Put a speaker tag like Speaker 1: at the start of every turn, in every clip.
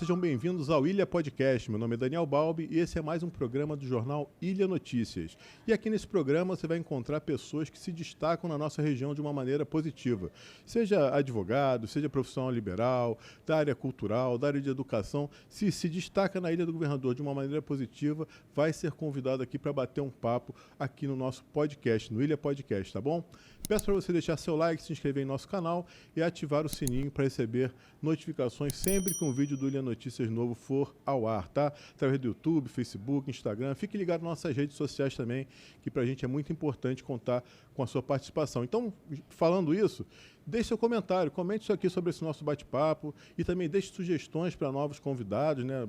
Speaker 1: sejam bem-vindos ao Ilha Podcast. Meu nome é Daniel Balbi e esse é mais um programa do jornal Ilha Notícias. E aqui nesse programa você vai encontrar pessoas que se destacam na nossa região de uma maneira positiva. Seja advogado, seja profissional liberal, da área cultural, da área de educação, se destaca na Ilha do Governador de uma maneira positiva, vai ser convidado aqui para bater um papo aqui no nosso podcast, no Ilha Podcast, tá bom? Peço para você deixar seu like, se inscrever em nosso canal e ativar o sininho para receber notificações sempre que um vídeo do Ilha Notícias novo for ao ar, tá? Através do YouTube, Facebook, Instagram. Fique ligado nas nossas redes sociais também, que para a gente é muito importante contar com a sua participação. Então, falando isso, deixe seu comentário, comente isso aqui sobre esse nosso bate-papo e também deixe sugestões para novos convidados, né?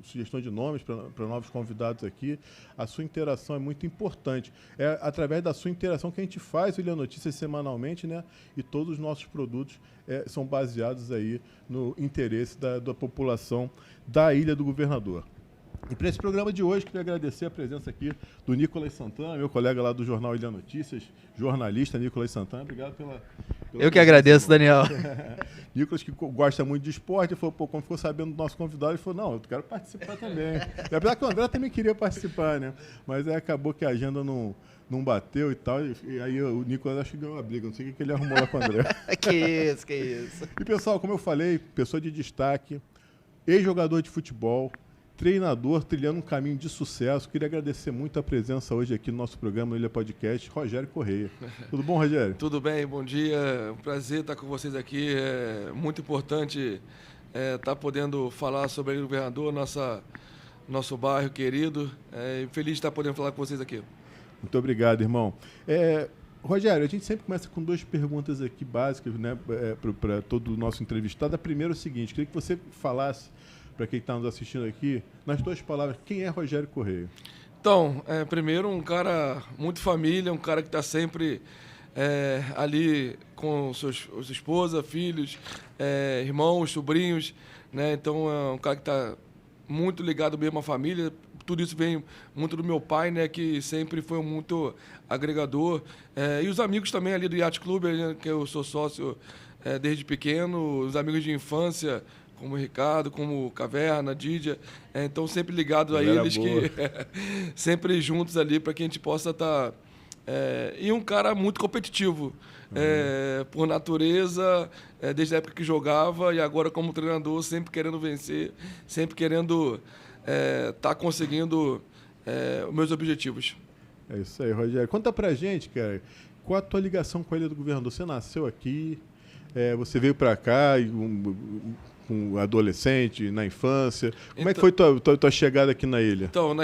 Speaker 1: Sugestões de nomes para novos convidados aqui. A sua interação é muito importante. É através da sua interação que a gente faz o Ilha Notícias semanalmente, né? E todos os nossos produtos são baseados aí no interesse da população da Ilha do Governador. E para esse programa de hoje, queria agradecer a presença aqui do Nicolas Santana, meu colega lá do jornal Ilha Notícias, jornalista Nicolas Santana. Obrigado pela
Speaker 2: Eu que agradeço, Daniel.
Speaker 1: Nicolas, que gosta muito de esporte, ele falou, quando ficou sabendo do nosso convidado, ele falou, não, eu quero participar também. E apesar que o André também queria participar, né? Mas aí acabou que a agenda não bateu e tal, e aí o Nicolas acho que ganhou uma briga, não sei o que ele arrumou lá com o André.
Speaker 2: Que isso.
Speaker 1: E pessoal, como eu falei, pessoa de destaque, ex-jogador de futebol, treinador, trilhando um caminho de sucesso. Queria agradecer muito a presença hoje aqui no nosso programa, no Ilha Podcast, Rogério Correia. Tudo bom, Rogério?
Speaker 3: Tudo bem, bom dia. É um prazer estar com vocês aqui. É muito importante estar podendo falar sobre a Ilha do Governador, nosso bairro querido. Feliz de estar podendo falar com vocês aqui.
Speaker 1: Muito obrigado, irmão. Rogério, a gente sempre começa com duas perguntas aqui básicas, né, para todo o nosso entrevistado. A primeira é o seguinte, queria que você falasse para quem está nos assistindo aqui, nas duas palavras, quem é Rogério Correia?
Speaker 3: Então, primeiro, um cara muito família, um cara que está sempre ali com sua esposa, filhos, irmãos, sobrinhos, né? Então, é um cara que está muito ligado mesmo à família. Tudo isso vem muito do meu pai, né, que sempre foi muito agregador. E os amigos também ali do Yacht Club, né, que eu sou sócio desde pequeno, os amigos de infância, como o Ricardo, como o Caverna, Didia, então sempre ligado a eles, que sempre juntos ali para que a gente possa estar... e um cara muito competitivo, por natureza, desde a época que jogava e agora como treinador, sempre querendo vencer, sempre querendo estar conseguindo os meus objetivos.
Speaker 1: É isso aí, Rogério. Conta pra gente, cara, qual a tua ligação com a Ilha do Governador? Você nasceu aqui, você veio para cá com adolescente, na infância. Como é que foi tua chegada aqui na ilha?
Speaker 3: Então,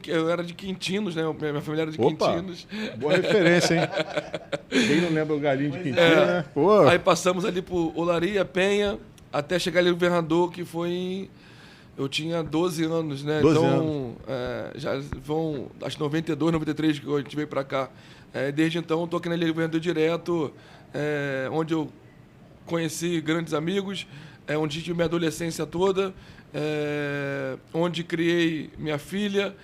Speaker 3: eu era de Quintinos, né? Minha família era de Quintinos.
Speaker 1: Boa referência, hein? Quem não lembra o galinho de Quintino, né? Pô.
Speaker 3: Aí passamos ali por Olaria, Penha, até chegar ali no Governador, que foi eu tinha 12 anos, né?
Speaker 1: 12
Speaker 3: então, já vão, acho 92, 93 que a gente veio para cá. Desde então, estou aqui na Ilha do Governador direto, onde eu conheci grandes amigos, onde tive minha adolescência toda, onde criei minha filha.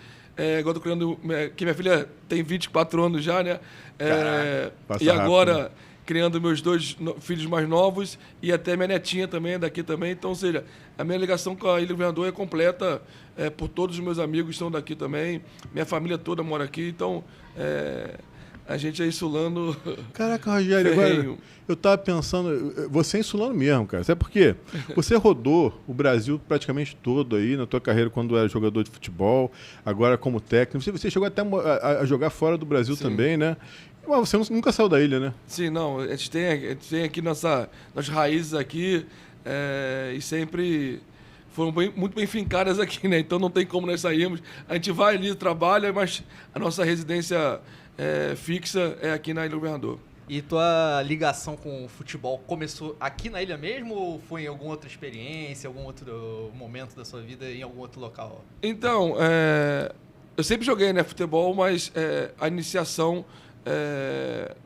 Speaker 3: Agora estou criando... que minha filha tem 24 anos já, né? E agora rápido, né? Criando meus dois filhos mais novos e até minha netinha também, daqui também. Então, ou seja, a minha ligação com a Ilha do Governador é completa, por todos os meus amigos estão daqui também. Minha família toda mora aqui, então... a gente é insulano.
Speaker 1: Caraca, Rogério, agora eu tava pensando, você é insulano mesmo, cara. Sabe por quê? Você rodou o Brasil praticamente todo aí na tua carreira quando era jogador de futebol, agora como técnico. Você chegou até a jogar fora do Brasil. Sim. Também, né? Mas você nunca saiu da ilha, né?
Speaker 3: Sim, não. A gente tem aqui nossas raízes aqui e sempre foram muito bem fincadas aqui, né? Então não tem como nós sairmos. A gente vai ali, trabalha, mas a nossa residência fixa é aqui na Ilha do Governador.
Speaker 2: E tua ligação com o futebol começou aqui na ilha mesmo ou foi em alguma outra experiência, algum outro momento da sua vida, em algum outro local?
Speaker 3: Então, eu sempre joguei, né, futebol, mas a iniciação,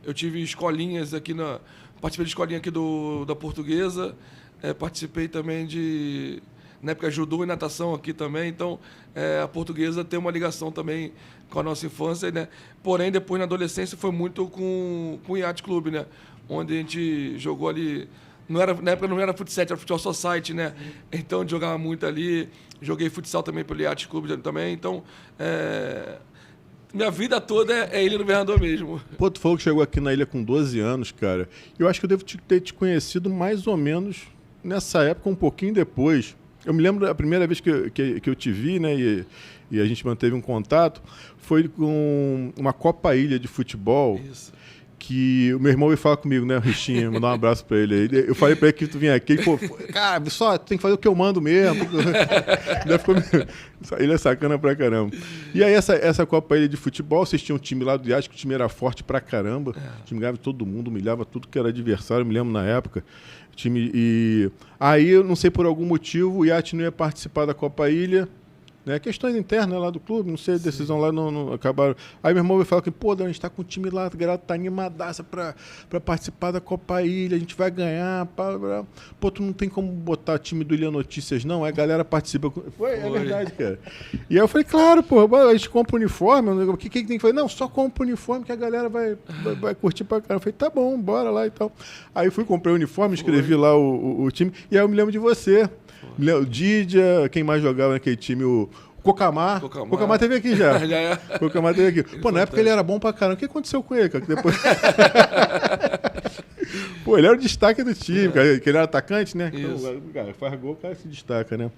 Speaker 3: eu tive escolinhas aqui, participei de escolinha aqui da Portuguesa, participei também na época, judô e natação aqui também, então a Portuguesa tem uma ligação também com a nossa infância, né? Porém, depois na adolescência foi muito com o Yacht Club, né? Onde a gente jogou ali Na época não era futsal, era futebol society, né? Então eu jogava muito ali. Joguei futsal também pelo Yacht Clube também. Então, minha vida toda é Ilha do Governador mesmo.
Speaker 1: Pô, tu falou que chegou aqui na ilha com 12 anos, cara. Eu acho que eu devo ter te conhecido mais ou menos nessa época, um pouquinho depois. Eu me lembro da primeira vez que eu te vi, né? E a gente manteve um contato. Foi com uma Copa Ilha de futebol. Isso. Que o meu irmão veio falar comigo, né, o Richinho, mandar um abraço pra ele aí. Eu falei pra ele que tu vinha aqui, ele falou, cara, só tem que fazer o que eu mando mesmo. Ele é sacana pra caramba. E aí essa Copa Ilha de futebol, vocês tinham um time lá do Yacht, que o time era forte pra caramba. O time ganhava todo mundo, humilhava tudo que era adversário, eu me lembro na época. Aí, eu não sei por algum motivo, o Yacht não ia participar da Copa Ilha. Né? Questões internas lá do clube, não sei, decisão lá não acabaram. Aí meu irmão veio falar que, pô, Dan, a gente tá com o time lá, a galera tá animadaça pra participar da Copa Ilha, a gente vai ganhar. Pô, tu não tem como botar time do Ilha Notícias, não? Aí a galera participa. É verdade, cara. E aí eu falei, claro, pô, a gente compra o uniforme, o que tem que fazer? Não, só compra o uniforme que a galera vai curtir pra caramba. Eu falei, tá bom, bora lá e tal. Aí fui, comprei o uniforme, escrevi lá o time, e aí eu me lembro de você. O Didia, quem mais jogava naquele time? O Cocamar. Cocamar teve aqui já. Cocamar teve aqui. Pô, na época ele era bom pra caramba. O que aconteceu com ele, cara? Que depois... Pô, ele era o destaque do time, cara. Que ele era atacante, né? Então, cara, faz gol, o cara se destaca, né?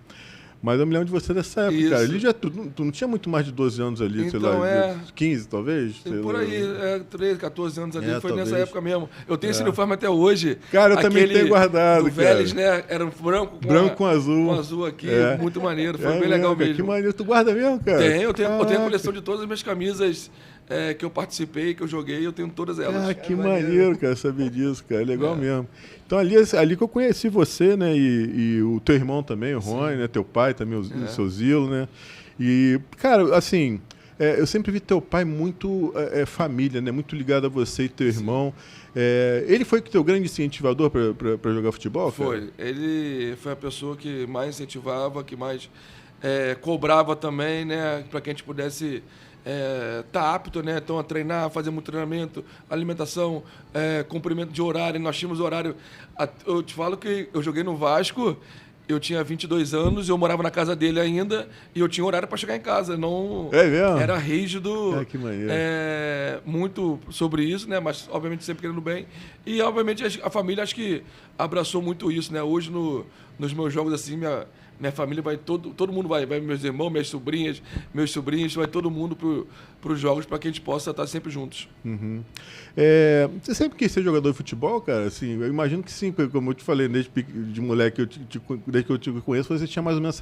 Speaker 1: Mas eu me lembro de você dessa época, isso. Cara. Ali já, tu não tinha muito mais de 12 anos ali, então, sei lá, 15 talvez?
Speaker 3: Por aí, 13, 14 anos ali, foi talvez. Nessa época mesmo. Eu tenho esse uniforme até hoje.
Speaker 1: Cara, eu também tenho guardado,
Speaker 3: do Vélez, né? Era um branco
Speaker 1: com azul.
Speaker 3: Com azul aqui, muito maneiro, foi bem legal mesmo.
Speaker 1: Que maneiro, tu guarda mesmo, cara?
Speaker 3: Eu tenho a coleção de todas as minhas camisas que eu participei, que eu joguei, eu tenho todas elas.
Speaker 1: Que maneiro, cara, saber disso, cara, é legal mesmo. Então ali que eu conheci você, né, e o teu irmão também, o Rony, né, teu pai também, o seu Zilo, né, e, cara, assim, eu sempre vi teu pai muito família, né, muito ligado a você e teu irmão. Ele foi teu grande incentivador para jogar futebol, cara?
Speaker 3: Foi, ele foi a pessoa que mais incentivava, que mais cobrava também, né, para que a gente pudesse... tá apto, né? Então, a treinar, fazer muito treinamento, alimentação, cumprimento de horário. Nós tínhamos horário. Eu te falo que eu joguei no Vasco, eu tinha 22 anos, eu morava na casa dele ainda e eu tinha horário para chegar em casa. Não
Speaker 1: mesmo?
Speaker 3: Era rígido,
Speaker 1: que maneiro.
Speaker 3: muito sobre isso, né? Mas obviamente sempre querendo bem. E obviamente a família acho que abraçou muito isso, né? Hoje nos meus jogos assim, minha família vai, todo mundo vai meus irmãos, minhas sobrinhas, meus sobrinhos, vai todo mundo para os jogos para que a gente possa estar sempre juntos.
Speaker 1: Uhum. Você sempre quis ser jogador de futebol, cara? Assim, eu imagino que sim, como eu te falei, desde de moleque, desde que eu te conheço, você tinha mais ou menos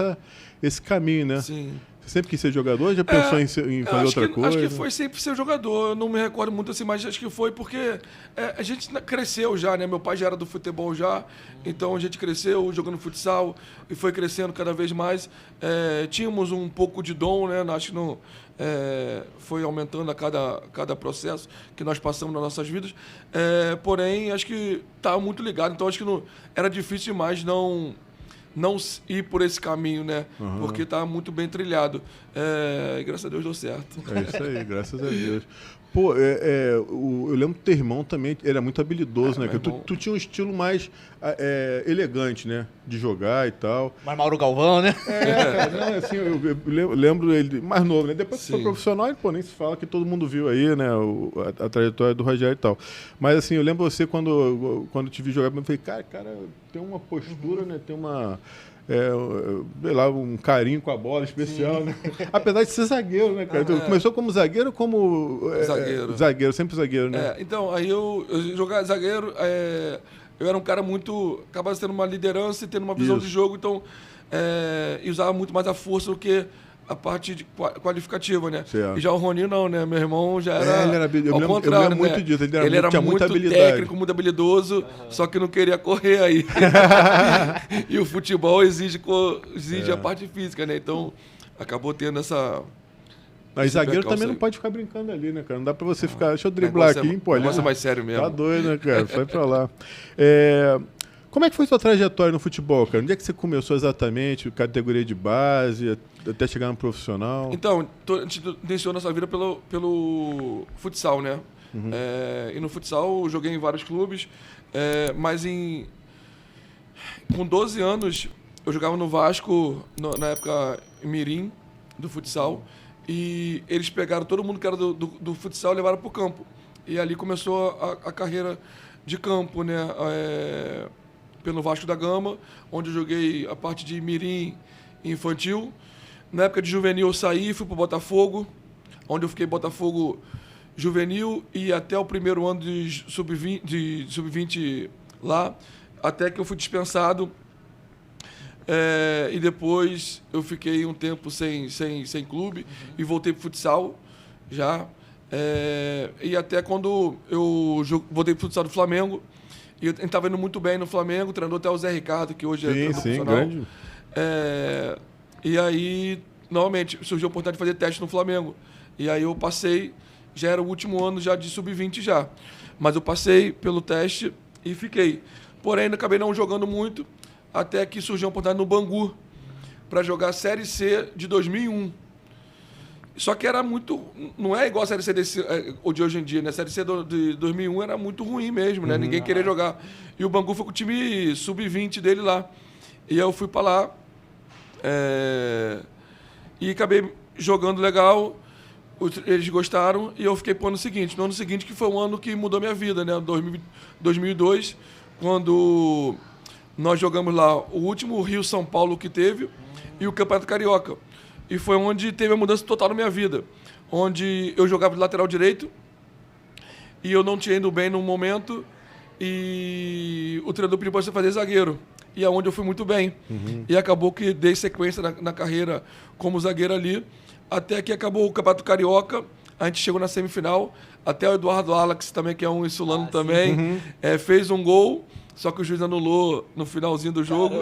Speaker 1: esse caminho, né?
Speaker 3: Sim.
Speaker 1: Você sempre quis ser jogador? Já pensou em fazer outra coisa?
Speaker 3: Acho que foi sempre ser jogador. Eu não me recordo muito assim, mas acho que foi porque a gente cresceu já, né? Meu pai já era do futebol já, então a gente cresceu jogando futsal e foi crescendo cada vez mais. Tínhamos um pouco de dom, né? Acho que não, foi aumentando a cada processo que nós passamos nas nossas vidas. Porém, acho que estava muito ligado, então acho que não, era difícil demais não ir por esse caminho, né? Uhum. Porque tá muito bem trilhado. E graças a Deus deu certo.
Speaker 1: É isso aí, graças a Deus. Pô, eu lembro que teu irmão também era muito habilidoso, né? Tu tinha um estilo mais elegante, né? De jogar e tal.
Speaker 2: Mais Mauro Galvão, né?
Speaker 1: Não, assim, eu lembro ele mais novo, né? Depois que foi profissional, nem se fala que todo mundo viu aí, né? A trajetória do Rogério e tal. Mas assim, eu lembro você quando te vi jogar, eu falei, cara, tem uma postura, né? Tem uma... sei lá, um carinho com a bola especial, né? Apesar de ser zagueiro, né, cara? Começou como zagueiro ou como... zagueiro, sempre zagueiro, né?
Speaker 3: Então, aí eu jogava zagueiro, eu era um cara muito... Acabava tendo uma liderança e tendo uma visão de jogo, então e usava muito mais a força do que a parte qualificativa, né? Certo. E já o Roninho não, né? Meu irmão já era ao contrário,
Speaker 1: eu lembro muito disso.
Speaker 3: Ele era muito técnico, muito habilidoso, só que não queria correr aí. E o futebol exige a parte física, né? Então, acabou tendo essa...
Speaker 1: Mas zagueiro também não pode ficar brincando ali, né, cara? Não dá pra você ficar... Deixa eu driblar aqui, pô.
Speaker 3: Negócio é mais sério mesmo.
Speaker 1: Tá doido, né, cara? Sai pra lá. Como é que foi sua trajetória no futebol, cara? Onde é que você começou exatamente? Categoria de base, até chegar no profissional?
Speaker 3: Então, a gente iniciou nossa vida pelo futsal, né? Uhum. E no futsal eu joguei em vários clubes, mas Com 12 anos, eu jogava no Vasco, na época Mirim, do futsal, e eles pegaram todo mundo que era do futsal e levaram para o campo. E ali começou a carreira de campo, né? Pelo Vasco da Gama, onde eu joguei a parte de Mirim infantil. Na época de juvenil eu saí e fui para o Botafogo, onde eu fiquei Botafogo juvenil e até o primeiro ano de sub-20 lá, até que eu fui dispensado. E depois eu fiquei um tempo sem clube e voltei para o futsal já. E até quando eu voltei para o futsal do Flamengo, e eu estava indo muito bem no Flamengo, treinou até o Zé Ricardo, que hoje é treinador profissional.
Speaker 1: Grande.
Speaker 3: E aí, novamente, surgiu a oportunidade de fazer teste no Flamengo. E aí eu passei, já era o último ano já de sub-20 já. Mas eu passei pelo teste e fiquei. Porém, ainda acabei não jogando muito, até que surgiu a oportunidade no Bangu para jogar a Série C de 2001. Só que era muito... Não é igual a Série C de hoje em dia, né? A Série C de 2001 era muito ruim mesmo, né? Ninguém queria jogar. E o Bangu foi com o time sub-20 dele lá. E aí eu fui para lá. E acabei jogando legal. Eles gostaram e eu fiquei pro ano seguinte. No ano seguinte, que foi um ano que mudou minha vida, né? 2002, quando nós jogamos lá o último Rio-São Paulo que teve e o Campeonato Carioca. E foi onde teve a mudança total na minha vida. Onde eu jogava de lateral direito e eu não tinha ido bem num momento e o treinador pediu para você fazer zagueiro. E é onde eu fui muito bem. E acabou que dei sequência na carreira como zagueiro ali, até que acabou o Campeonato Carioca, a gente chegou na semifinal, até o Eduardo Alex também, que é um insulano também, fez um gol, só que o juiz anulou no finalzinho do jogo,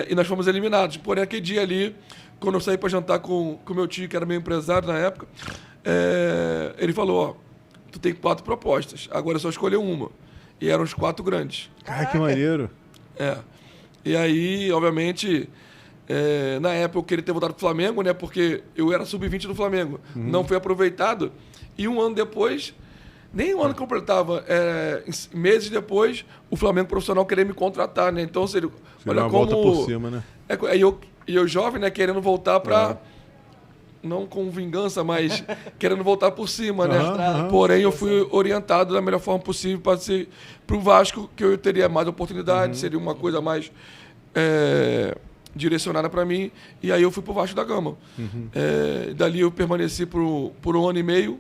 Speaker 3: e nós fomos eliminados. Porém, aquele dia ali, quando eu saí para jantar com o meu tio, que era meu empresário na época, ele falou, tu tem 4 propostas, agora é só escolher uma. E eram os 4 grandes.
Speaker 1: Cara, que maneiro.
Speaker 3: E aí, obviamente, na época eu queria ter voltado pro Flamengo, né? Porque eu era sub-20 do Flamengo. Não foi aproveitado. E um ano depois, nem um ano que completava, meses depois, o Flamengo profissional queria me contratar, né? Então, olha
Speaker 1: uma
Speaker 3: como...
Speaker 1: volta por cima, né?
Speaker 3: E eu jovem, né? Querendo voltar para... Não com vingança, mas querendo voltar por cima, né? Porém, eu fui orientado da melhor forma possível para o Vasco, que eu teria mais oportunidade, seria uma coisa mais direcionada para mim. E aí eu fui para o Vasco da Gama. Dali eu permaneci por um ano e meio.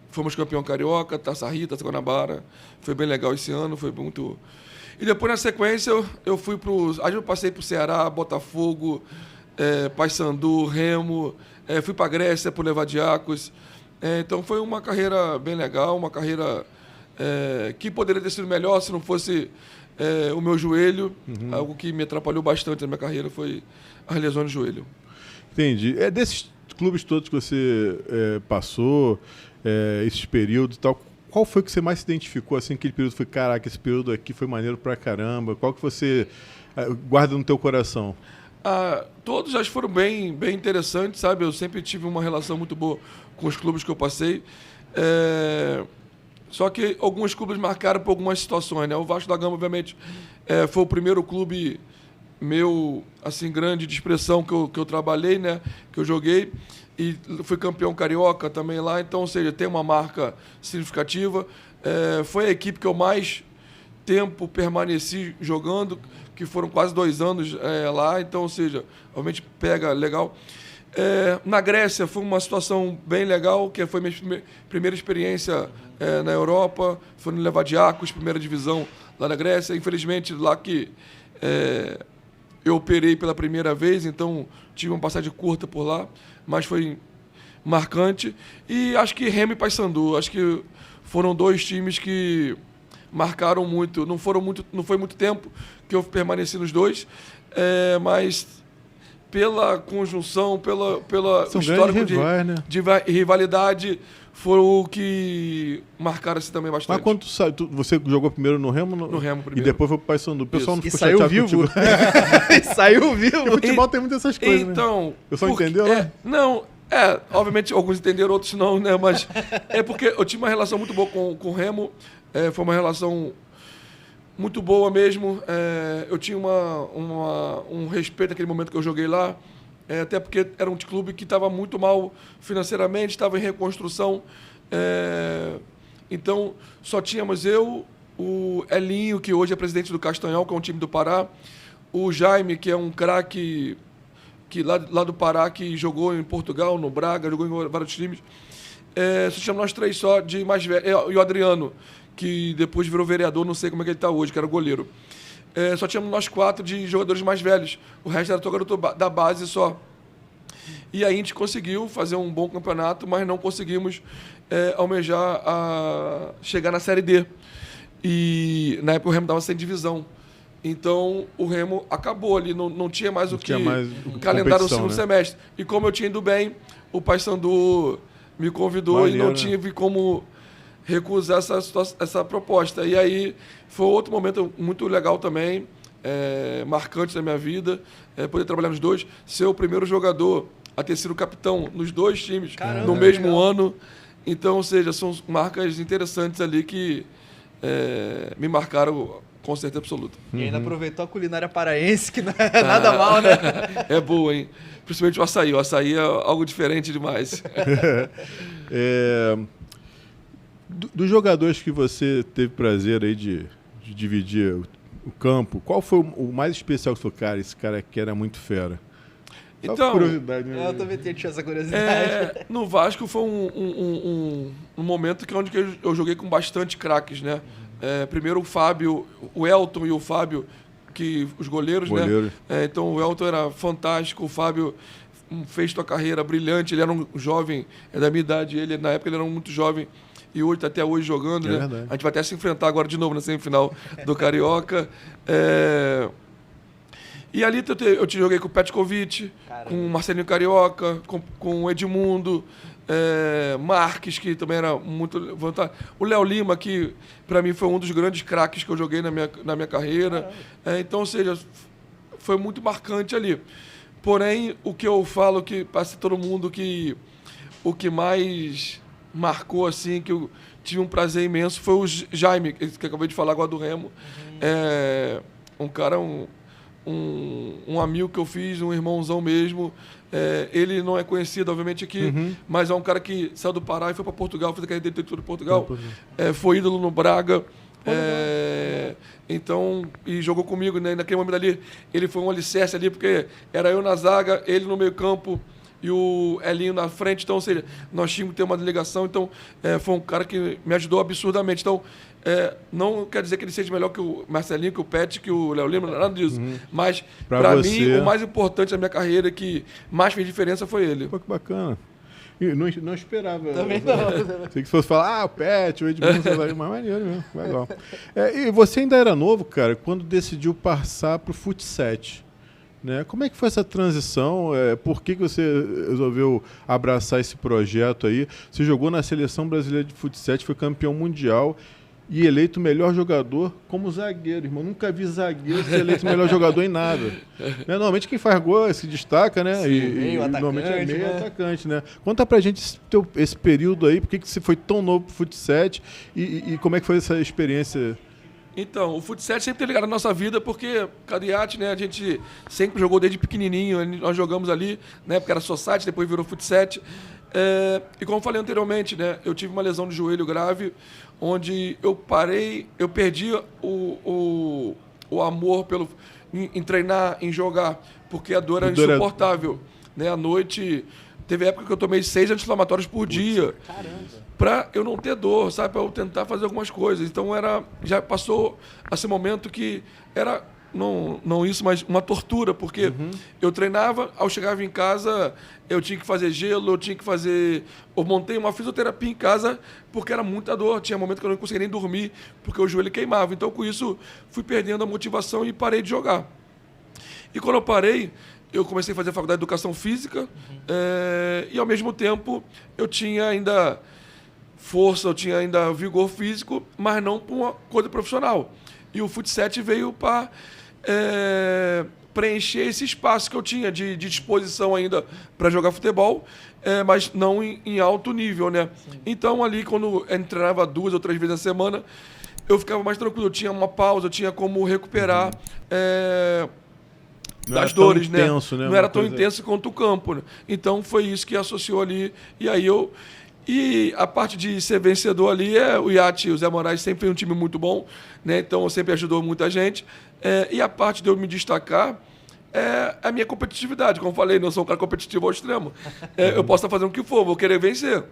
Speaker 3: Fomos campeão carioca, Taça Rio, Taça Guanabara. Foi bem legal esse ano, foi muito... E depois, na sequência, eu fui para o... Aí eu passei para o Ceará, Botafogo... Paysandu, Remo, fui para a Grécia por Levadiakos. Então foi uma carreira bem legal, uma carreira que poderia ter sido melhor se não fosse o meu joelho. Algo que me atrapalhou bastante na minha carreira foi as lesões no joelho.
Speaker 1: Entendi. Desses clubes todos que você passou, esses períodos e tal, qual foi que você mais se identificou? Assim, aquele período foi, caraca, esse período aqui foi maneiro pra caramba. Qual que você guarda no teu coração?
Speaker 3: Todos já foram bem interessantes, sabe? Eu sempre tive uma relação muito boa com os clubes que eu passei. Só que alguns clubes marcaram por algumas situações, né? O Vasco da Gama, obviamente, foi o primeiro clube meu, assim, grande de expressão que eu trabalhei, né? Que eu joguei. E fui campeão carioca também lá. Então, ou seja, tem uma marca significativa. Foi a equipe que eu mais tempo permaneci jogando, que foram quase 2 anos lá, então, ou seja, realmente pega legal. Na Grécia foi uma situação bem legal, que foi minha primeira experiência na Europa, foi no Levadiakos, primeira divisão lá na Grécia. Infelizmente, lá que eu operei pela primeira vez, então tive uma passagem curta por lá, mas foi marcante. E acho que Remo e Paysandu, acho que foram 2 times que marcaram muito. Não foi muito tempo que eu permaneci nos 2, mas pela conjunção, pela histórico de rivalidade, foi o que marcaram-se também bastante.
Speaker 1: Mas quando você jogou primeiro no Remo?
Speaker 3: No Remo primeiro.
Speaker 1: E depois foi pro Paysandu. O pessoal não ficou
Speaker 2: saiu
Speaker 1: chateado
Speaker 2: vivo?
Speaker 1: contigo?
Speaker 2: Saiu vivo?
Speaker 1: Porque futebol tem muitas essas coisas,
Speaker 3: então,
Speaker 1: né? O pessoal entendeu, né?
Speaker 3: Não, obviamente alguns entenderam, outros não, né? Mas é porque eu tinha uma relação muito boa com o Remo. Foi uma relação muito boa mesmo. Eu tinha um respeito naquele momento que eu joguei lá, até porque era um clube que estava muito mal financeiramente, estava em reconstrução. Então, só tínhamos eu, o Elinho, que hoje é presidente do Castanhal, que é um time do Pará, o Jaime, que é um craque lá do Pará, que jogou em Portugal, no Braga, jogou em vários times. Só tínhamos nós três só de mais velho. E o Adriano, que depois virou vereador, não sei como é que ele está hoje, que era goleiro. Só tínhamos nós 4 de jogadores mais velhos. O resto era todo garoto da base só. E aí a gente conseguiu fazer um bom campeonato, mas não conseguimos almejar chegar na Série D. E na época o Remo estava sem divisão. Então o Remo acabou ali, não tinha mais o calendário no segundo semestre. E como eu tinha ido bem, o Paysandu me convidou. Maneiro, e não tive como recusar essa proposta. E aí foi outro momento muito legal também, marcante da minha vida, poder trabalhar nos dois, ser o primeiro jogador a ter sido capitão nos 2 times. Caramba, no mesmo legal. Ano. Então, ou seja, são marcas interessantes ali que me marcaram com certeza absoluta.
Speaker 2: E ainda aproveitou a culinária paraense, que não é nada mal, né?
Speaker 3: É boa, hein? Principalmente o açaí. O açaí é algo diferente demais.
Speaker 1: Dos jogadores que você teve prazer aí de dividir o campo, qual foi o mais especial que você falou, cara, esse cara aqui era muito fera?
Speaker 3: Então,
Speaker 2: curiosidade, né? Eu também tinha essa curiosidade.
Speaker 3: No Vasco foi um momento onde eu joguei com bastante craques, né? Primeiro o Fábio, o Elton e o Fábio, os goleiros, né? Então o Elton era fantástico, o Fábio fez sua carreira brilhante, ele era um jovem, da minha idade, na época ele era muito jovem, e hoje está até hoje jogando, né? Verdade. A gente vai até se enfrentar agora de novo na semifinal do Carioca. E ali eu te joguei com o Petkovic, com o Marcelinho Carioca, com o Edmundo, Marques, que também era muito vantajoso. O Léo Lima, que para mim foi um dos grandes craques que eu joguei na minha carreira. Então, ou seja, foi muito marcante ali. Porém, o que eu falo que passa todo mundo que o que mais marcou, assim, que eu tive um prazer imenso, foi o Jaime, que eu acabei de falar agora do Remo. Um cara, um amigo que eu fiz, um irmãozão mesmo. Ele não é conhecido, obviamente, aqui, mas é um cara que saiu do Pará e foi para Portugal, fez a carreira dele de Portugal. Foi ídolo no Braga. Então, e jogou comigo, né? Naquele momento ali, ele foi um alicerce ali, porque era eu na zaga, ele no meio campo e o Elinho na frente. Então, ou seja, nós tínhamos que ter uma ligação. Então, foi um cara que me ajudou absurdamente. Então, não quer dizer que ele seja melhor que o Marcelinho, que o Pet, que o Léo Lima, nada disso. Mas, para mim, o mais importante da minha carreira, que mais fez diferença, foi ele.
Speaker 1: Pô, que bacana. Eu não esperava.
Speaker 2: Também não.
Speaker 1: Sei que fosse falar, o Pet, o Edmundo, mas maneiro mesmo, legal. E você ainda era novo, cara, quando decidiu passar pro Fut7, né? Como é que foi essa transição? Por que você resolveu abraçar esse projeto aí? Você jogou na Seleção Brasileira de Fut7, foi campeão mundial e eleito o melhor jogador como zagueiro, irmão. Nunca vi zagueiro ser eleito o melhor jogador em nada. Normalmente quem faz gol se destaca, né?
Speaker 2: Sim, meio
Speaker 1: normalmente
Speaker 2: atacante,
Speaker 1: é meio atacante, né? Conta pra gente esse período aí, por que você foi tão novo pro Fut7 e como é que foi essa experiência?
Speaker 3: Então, o Fut7 sempre tem ligado na nossa vida, porque Cadiate, né, a gente sempre jogou desde pequenininho, nós jogamos ali, na época era Society, depois virou Fut7. E como eu falei anteriormente, né, eu tive uma lesão de joelho grave, onde eu perdi o amor em treinar, em jogar, porque a dor era insuportável. Né, à noite, teve época que eu tomei 6 anti-inflamatórios por dia.
Speaker 2: Caramba!
Speaker 3: Para eu não ter dor, sabe? Para eu tentar fazer algumas coisas. Então, já passou a ser momento que era, não isso, mas uma tortura, porque eu treinava, ao chegava em casa, eu tinha que fazer gelo, eu montei uma fisioterapia em casa, porque era muita dor. Tinha momento que eu não conseguia nem dormir, porque o joelho queimava. Então, com isso, fui perdendo a motivação e parei de jogar. E quando eu parei, eu comecei a fazer a faculdade de Educação Física, e, ao mesmo tempo, eu tinha ainda força, eu tinha ainda vigor físico, mas não para uma coisa profissional. E o Fut7 veio para preencher esse espaço que eu tinha de disposição ainda para jogar futebol, mas não em alto nível, né? Sim. Então, ali, quando eu treinava 2 ou 3 vezes na semana, eu ficava mais tranquilo, eu tinha uma pausa, eu tinha como recuperar das dores, né?
Speaker 1: Intenso, né?
Speaker 3: Não era tão intenso quanto o campo, né? Então foi isso que associou ali. E aí E a parte de ser vencedor ali o Iate, o Zé Moraes sempre foi um time muito bom, né? Então sempre ajudou muita gente. E a parte de eu me destacar é a minha competitividade. Como eu falei, não sou um cara competitivo ao extremo. Eu posso estar fazendo o que for, vou querer vencer.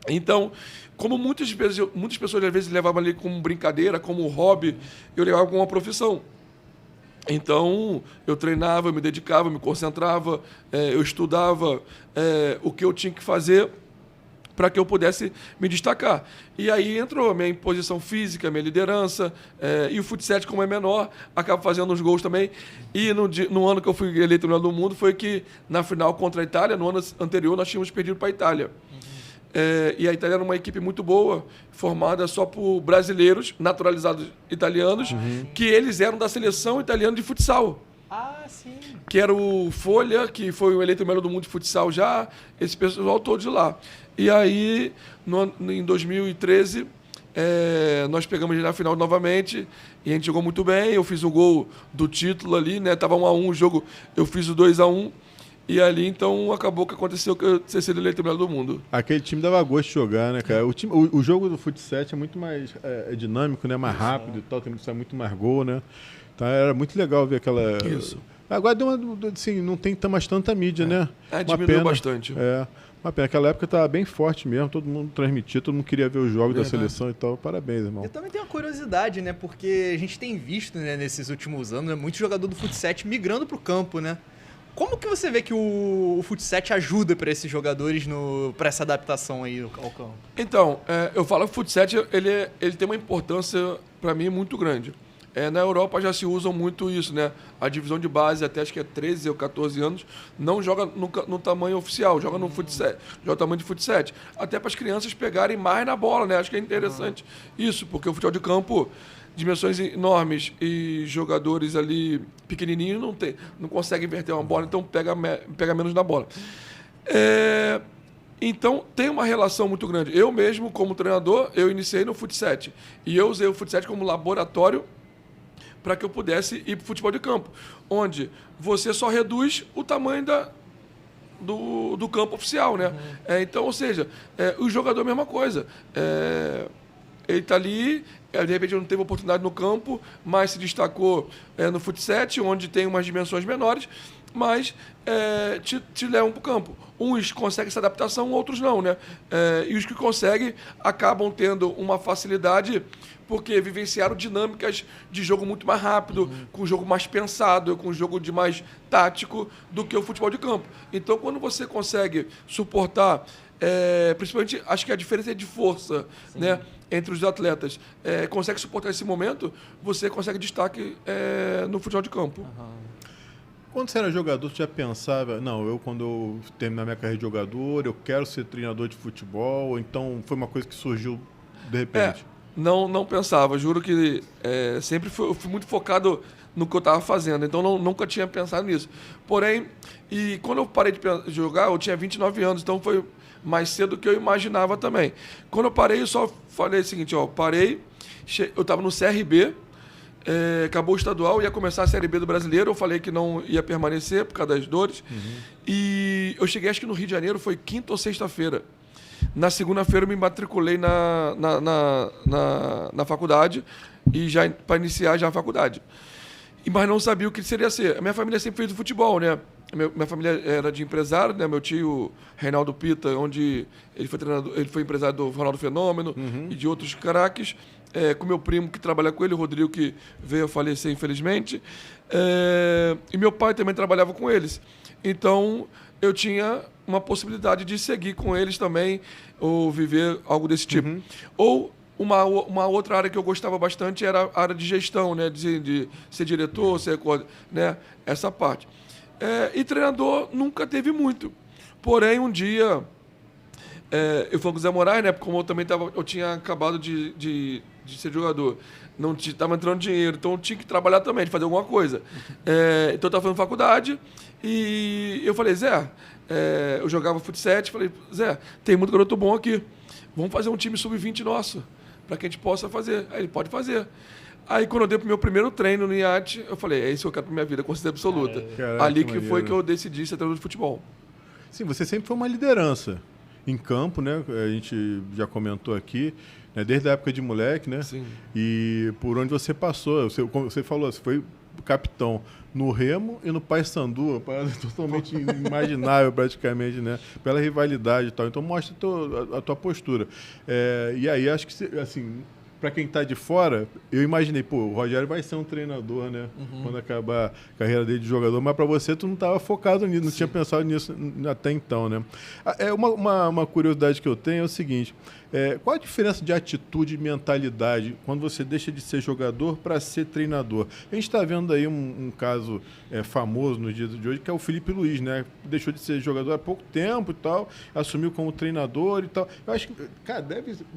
Speaker 3: Então, como muitas pessoas às vezes levavam ali como brincadeira, como hobby, eu levava como uma profissão. Então, eu treinava, eu me dedicava, eu me concentrava, eu estudava o que eu tinha que fazer para que eu pudesse me destacar. E aí entrou a minha imposição física, a minha liderança, e o futsal, como é menor, acaba fazendo uns gols também. E no ano que eu fui eleito melhor do mundo, foi que na final contra a Itália, no ano anterior, nós tínhamos perdido para a Itália. E a Itália era uma equipe muito boa, formada só por brasileiros, naturalizados italianos, que eles eram da seleção italiana de futsal.
Speaker 2: Ah, sim.
Speaker 3: Que era o Folha, que foi o eleito melhor do mundo de futsal já, esse pessoal todo de lá. E aí, em 2013, nós pegamos ele na final novamente, e a gente jogou muito bem, eu fiz o gol do título ali, né? Tava 1-1 o jogo, eu fiz o 2-1, e ali, então, acabou que aconteceu que eu ser eleito melhor do mundo.
Speaker 1: Aquele time dava gosto de jogar, né, cara? O jogo do futsal é muito mais dinâmico, né? Mais rápido e tal, tem muito mais gol, né? Então, era muito legal ver aquela...
Speaker 3: Isso.
Speaker 1: Agora assim, não tem mais tanta mídia, né?
Speaker 3: Diminuiu bastante.
Speaker 1: Uma pena. Naquela época estava bem forte mesmo, todo mundo transmitia, todo mundo queria ver os jogos da
Speaker 3: Verdade.
Speaker 1: seleção e tal. Parabéns, irmão.
Speaker 2: Eu também tenho uma curiosidade, né? Porque a gente tem visto, né, nesses últimos anos, né, muito jogador do futsal migrando pro campo, né? Como que você vê que o futsal ajuda para esses jogadores para essa adaptação aí ao campo?
Speaker 3: Então, eu falo que o futsal ele tem uma importância para mim muito grande. Na Europa já se usa muito isso, né? A divisão de base, até acho que é 13 ou 14 anos, não joga no tamanho oficial, joga no futsal, joga no tamanho de futsal. Até para as crianças pegarem mais na bola, né? Acho que é interessante isso, porque o futebol de campo, dimensões enormes e jogadores ali pequenininhos não conseguem inverter uma bola, então pega menos na bola. Então, tem uma relação muito grande. Eu mesmo, como treinador, eu iniciei no futsal. E eu usei o futsal como laboratório para que eu pudesse ir para o futebol de campo, onde você só reduz o tamanho do campo oficial, né? Então, ou seja, o jogador é a mesma coisa. Ele está ali, de repente não teve oportunidade no campo, mas se destacou no futsal, onde tem umas dimensões menores, mas te levam para o campo. Uns conseguem essa adaptação, outros não, né? E os que conseguem acabam tendo uma facilidade porque vivenciaram dinâmicas de jogo muito mais rápido, com jogo mais pensado, com jogo de mais tático do que o futebol de campo. Então, quando você consegue suportar, principalmente, acho que a diferença é de força, né, entre os atletas, consegue suportar esse momento, você consegue destaque no futebol de campo.
Speaker 1: Quando você era jogador, você já pensava, não, quando eu terminar minha carreira de jogador, eu quero ser treinador de futebol, ou então foi uma coisa que surgiu de repente?
Speaker 3: Não pensava, juro que sempre eu fui muito focado no que eu estava fazendo, então nunca tinha pensado nisso. Porém, e quando eu parei de jogar, eu tinha 29 anos, então foi mais cedo do que eu imaginava também. Quando eu parei, eu só falei o seguinte, parei, eu estava no CRB, acabou o estadual, ia começar a Série B do Brasileiro, eu falei que não ia permanecer por causa das dores, e eu cheguei, acho que no Rio de Janeiro, foi quinta ou sexta-feira. Na segunda-feira eu me matriculei na faculdade, e já para iniciar já a faculdade. Mas não sabia o que seria ser. A minha família sempre fez do futebol, né? Minha família era de empresário, né? Meu tio, Reinaldo Pita, onde ele foi empresário do Ronaldo Fenômeno e de outros craques. Com meu primo que trabalha com ele, o Rodrigo, que veio a falecer, infelizmente. E meu pai também trabalhava com eles. Então, eu tinha uma possibilidade de seguir com eles também, ou viver algo desse tipo. Ou uma outra área que eu gostava bastante era a área de gestão, né? De ser diretor, né? Essa parte. E treinador nunca teve muito. Porém, um dia, eu fui com o Zé Moraes, né? Como eu tinha acabado de ser jogador, não estava entrando dinheiro, então eu tinha que trabalhar também, de fazer alguma coisa. Então eu estava fazendo faculdade e eu falei, Zé, eu jogava futsal, falei, Zé, tem muito garoto bom aqui, vamos fazer um time sub-20 nosso. para que a gente possa fazer. Aí ele pode fazer. Aí, quando eu dei pro meu primeiro treino no IAT, eu falei, é isso que eu quero pra minha vida, com certeza absoluta.
Speaker 1: Caraca,
Speaker 3: ali
Speaker 1: que
Speaker 3: que foi que eu decidi ser treinador de futebol.
Speaker 1: Sim, você sempre foi uma liderança em campo, né? A gente já comentou aqui, né? Desde a época de moleque, né?
Speaker 3: Sim.
Speaker 1: E por onde você passou, como você falou, você foi capitão no Remo e no Paysandu, uma parada totalmente inimaginável praticamente, né? Pela rivalidade e tal. Então mostra a tua postura. E aí acho que, assim, para quem está de fora, eu imaginei, pô, o Rogério vai ser um treinador, né? Quando acabar a carreira dele de jogador, mas para você tu não estava focado nisso, não tinha pensado nisso até então, né? Uma curiosidade que eu tenho é o seguinte, qual a diferença de atitude e mentalidade quando você deixa de ser jogador para ser treinador? A gente está vendo aí um caso famoso nos dias de hoje, que é o Felipe Luiz, né? Deixou de ser jogador há pouco tempo e tal, assumiu como treinador e tal. Eu acho que, cara,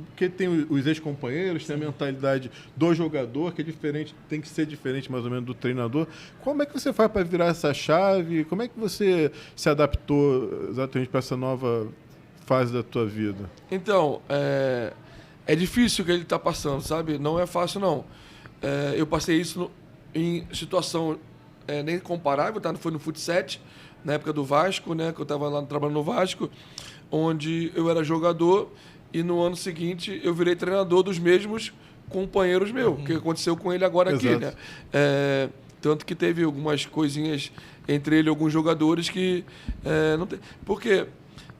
Speaker 1: porque tem os ex-companheiros, tem a mentalidade do jogador, que é diferente, tem que ser diferente mais ou menos do treinador. Como é que você faz para virar essa chave? Como é que você se adaptou exatamente para essa nova fase da tua vida?
Speaker 3: Então, é difícil o que ele está passando, sabe? Não é fácil, não. Eu passei isso em situação nem comparável, tá? Foi no Fut7, na época do Vasco, né? Que eu estava lá trabalhando no Vasco, onde eu era jogador e no ano seguinte eu virei treinador dos mesmos companheiros meus, que aconteceu com ele agora aqui, né? Tanto que teve algumas coisinhas entre ele e alguns jogadores que não tem... Porque...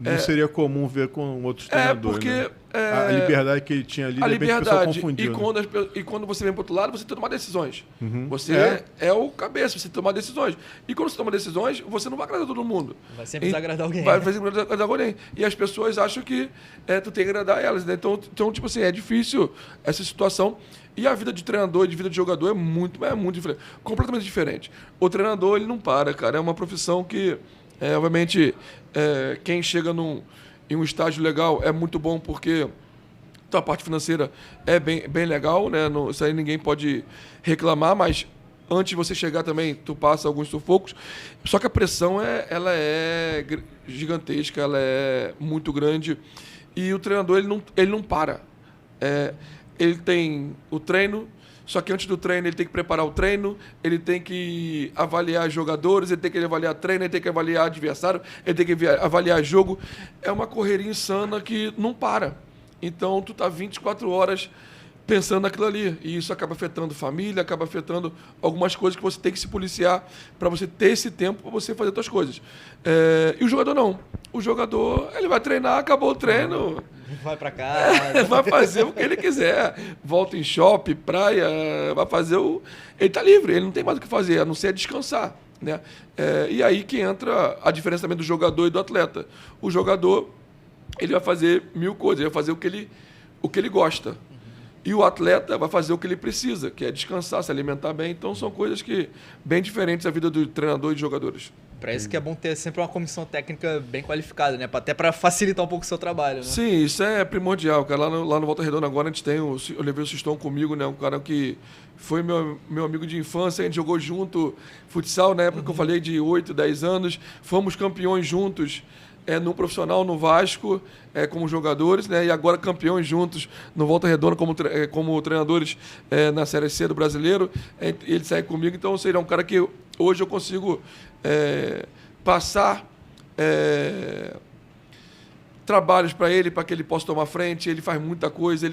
Speaker 1: Não seria comum ver com outros treinadores,
Speaker 3: porque...
Speaker 1: né? A liberdade que ele tinha ali,
Speaker 3: a
Speaker 1: de repente,
Speaker 3: liberdade,
Speaker 1: o pessoal confundiu,
Speaker 3: e quando você vem para outro lado, você tem que tomar decisões. Você é o cabeça, você tem que tomar decisões. E quando você toma decisões, você não vai agradar todo mundo.
Speaker 2: Vai sempre desagradar alguém.
Speaker 3: Vai sempre desagradar alguém. E as pessoas acham que tu tem que agradar elas, né? Então, tipo assim, é difícil essa situação. E a vida de treinador e de vida de jogador é muito diferente. Completamente diferente. O treinador, ele não para, cara. É uma profissão que, obviamente, quem chega em um estágio legal é muito bom porque a parte financeira é bem legal, né? Isso aí ninguém pode reclamar, mas antes de você chegar também, tu passa alguns sufocos. Só que a pressão, ela é gigantesca, ela é muito grande. E o treinador, ele não para. Ele tem o treino, só que antes do treino ele tem que preparar o treino, ele tem que avaliar jogadores, ele tem que avaliar treino, ele tem que avaliar adversário, ele tem que avaliar jogo. É uma correria insana que não para. Então, tu tá 24 horas pensando naquilo ali. E isso acaba afetando família, acaba afetando algumas coisas que você tem que se policiar para você ter esse tempo para você fazer suas coisas. E o jogador não. O jogador, ele vai treinar, acabou o treino.
Speaker 2: Vai para casa.
Speaker 3: Vai fazer o que ele quiser. Volta em shopping, praia, vai fazer o... Ele tá livre, ele não tem mais o que fazer, a não ser descansar, né? E aí que entra a diferença também do jogador e do atleta. O jogador, ele vai fazer 1000 coisas, ele vai fazer o que ele gosta. E o atleta vai fazer o que ele precisa, que é descansar, se alimentar bem. Então, são coisas que bem diferentes da vida do treinador e de jogadores.
Speaker 2: Para isso que é bom ter sempre uma comissão técnica bem qualificada, né? Até para facilitar um pouco o seu trabalho, né?
Speaker 3: Sim, isso é primordial, cara. Lá no Volta Redonda agora a gente tem eu levei o Sistão comigo, né? Um cara que foi meu amigo de infância, a gente jogou junto futsal na época que eu falei de 8, 10 anos. Fomos campeões juntos no profissional, no Vasco, como jogadores, né? E agora campeões juntos no Volta Redonda como treinadores na Série C do Brasileiro. Ele sai comigo, então seria um cara que hoje eu consigo passar trabalhos para ele, para que ele possa tomar frente. Ele faz muita coisa,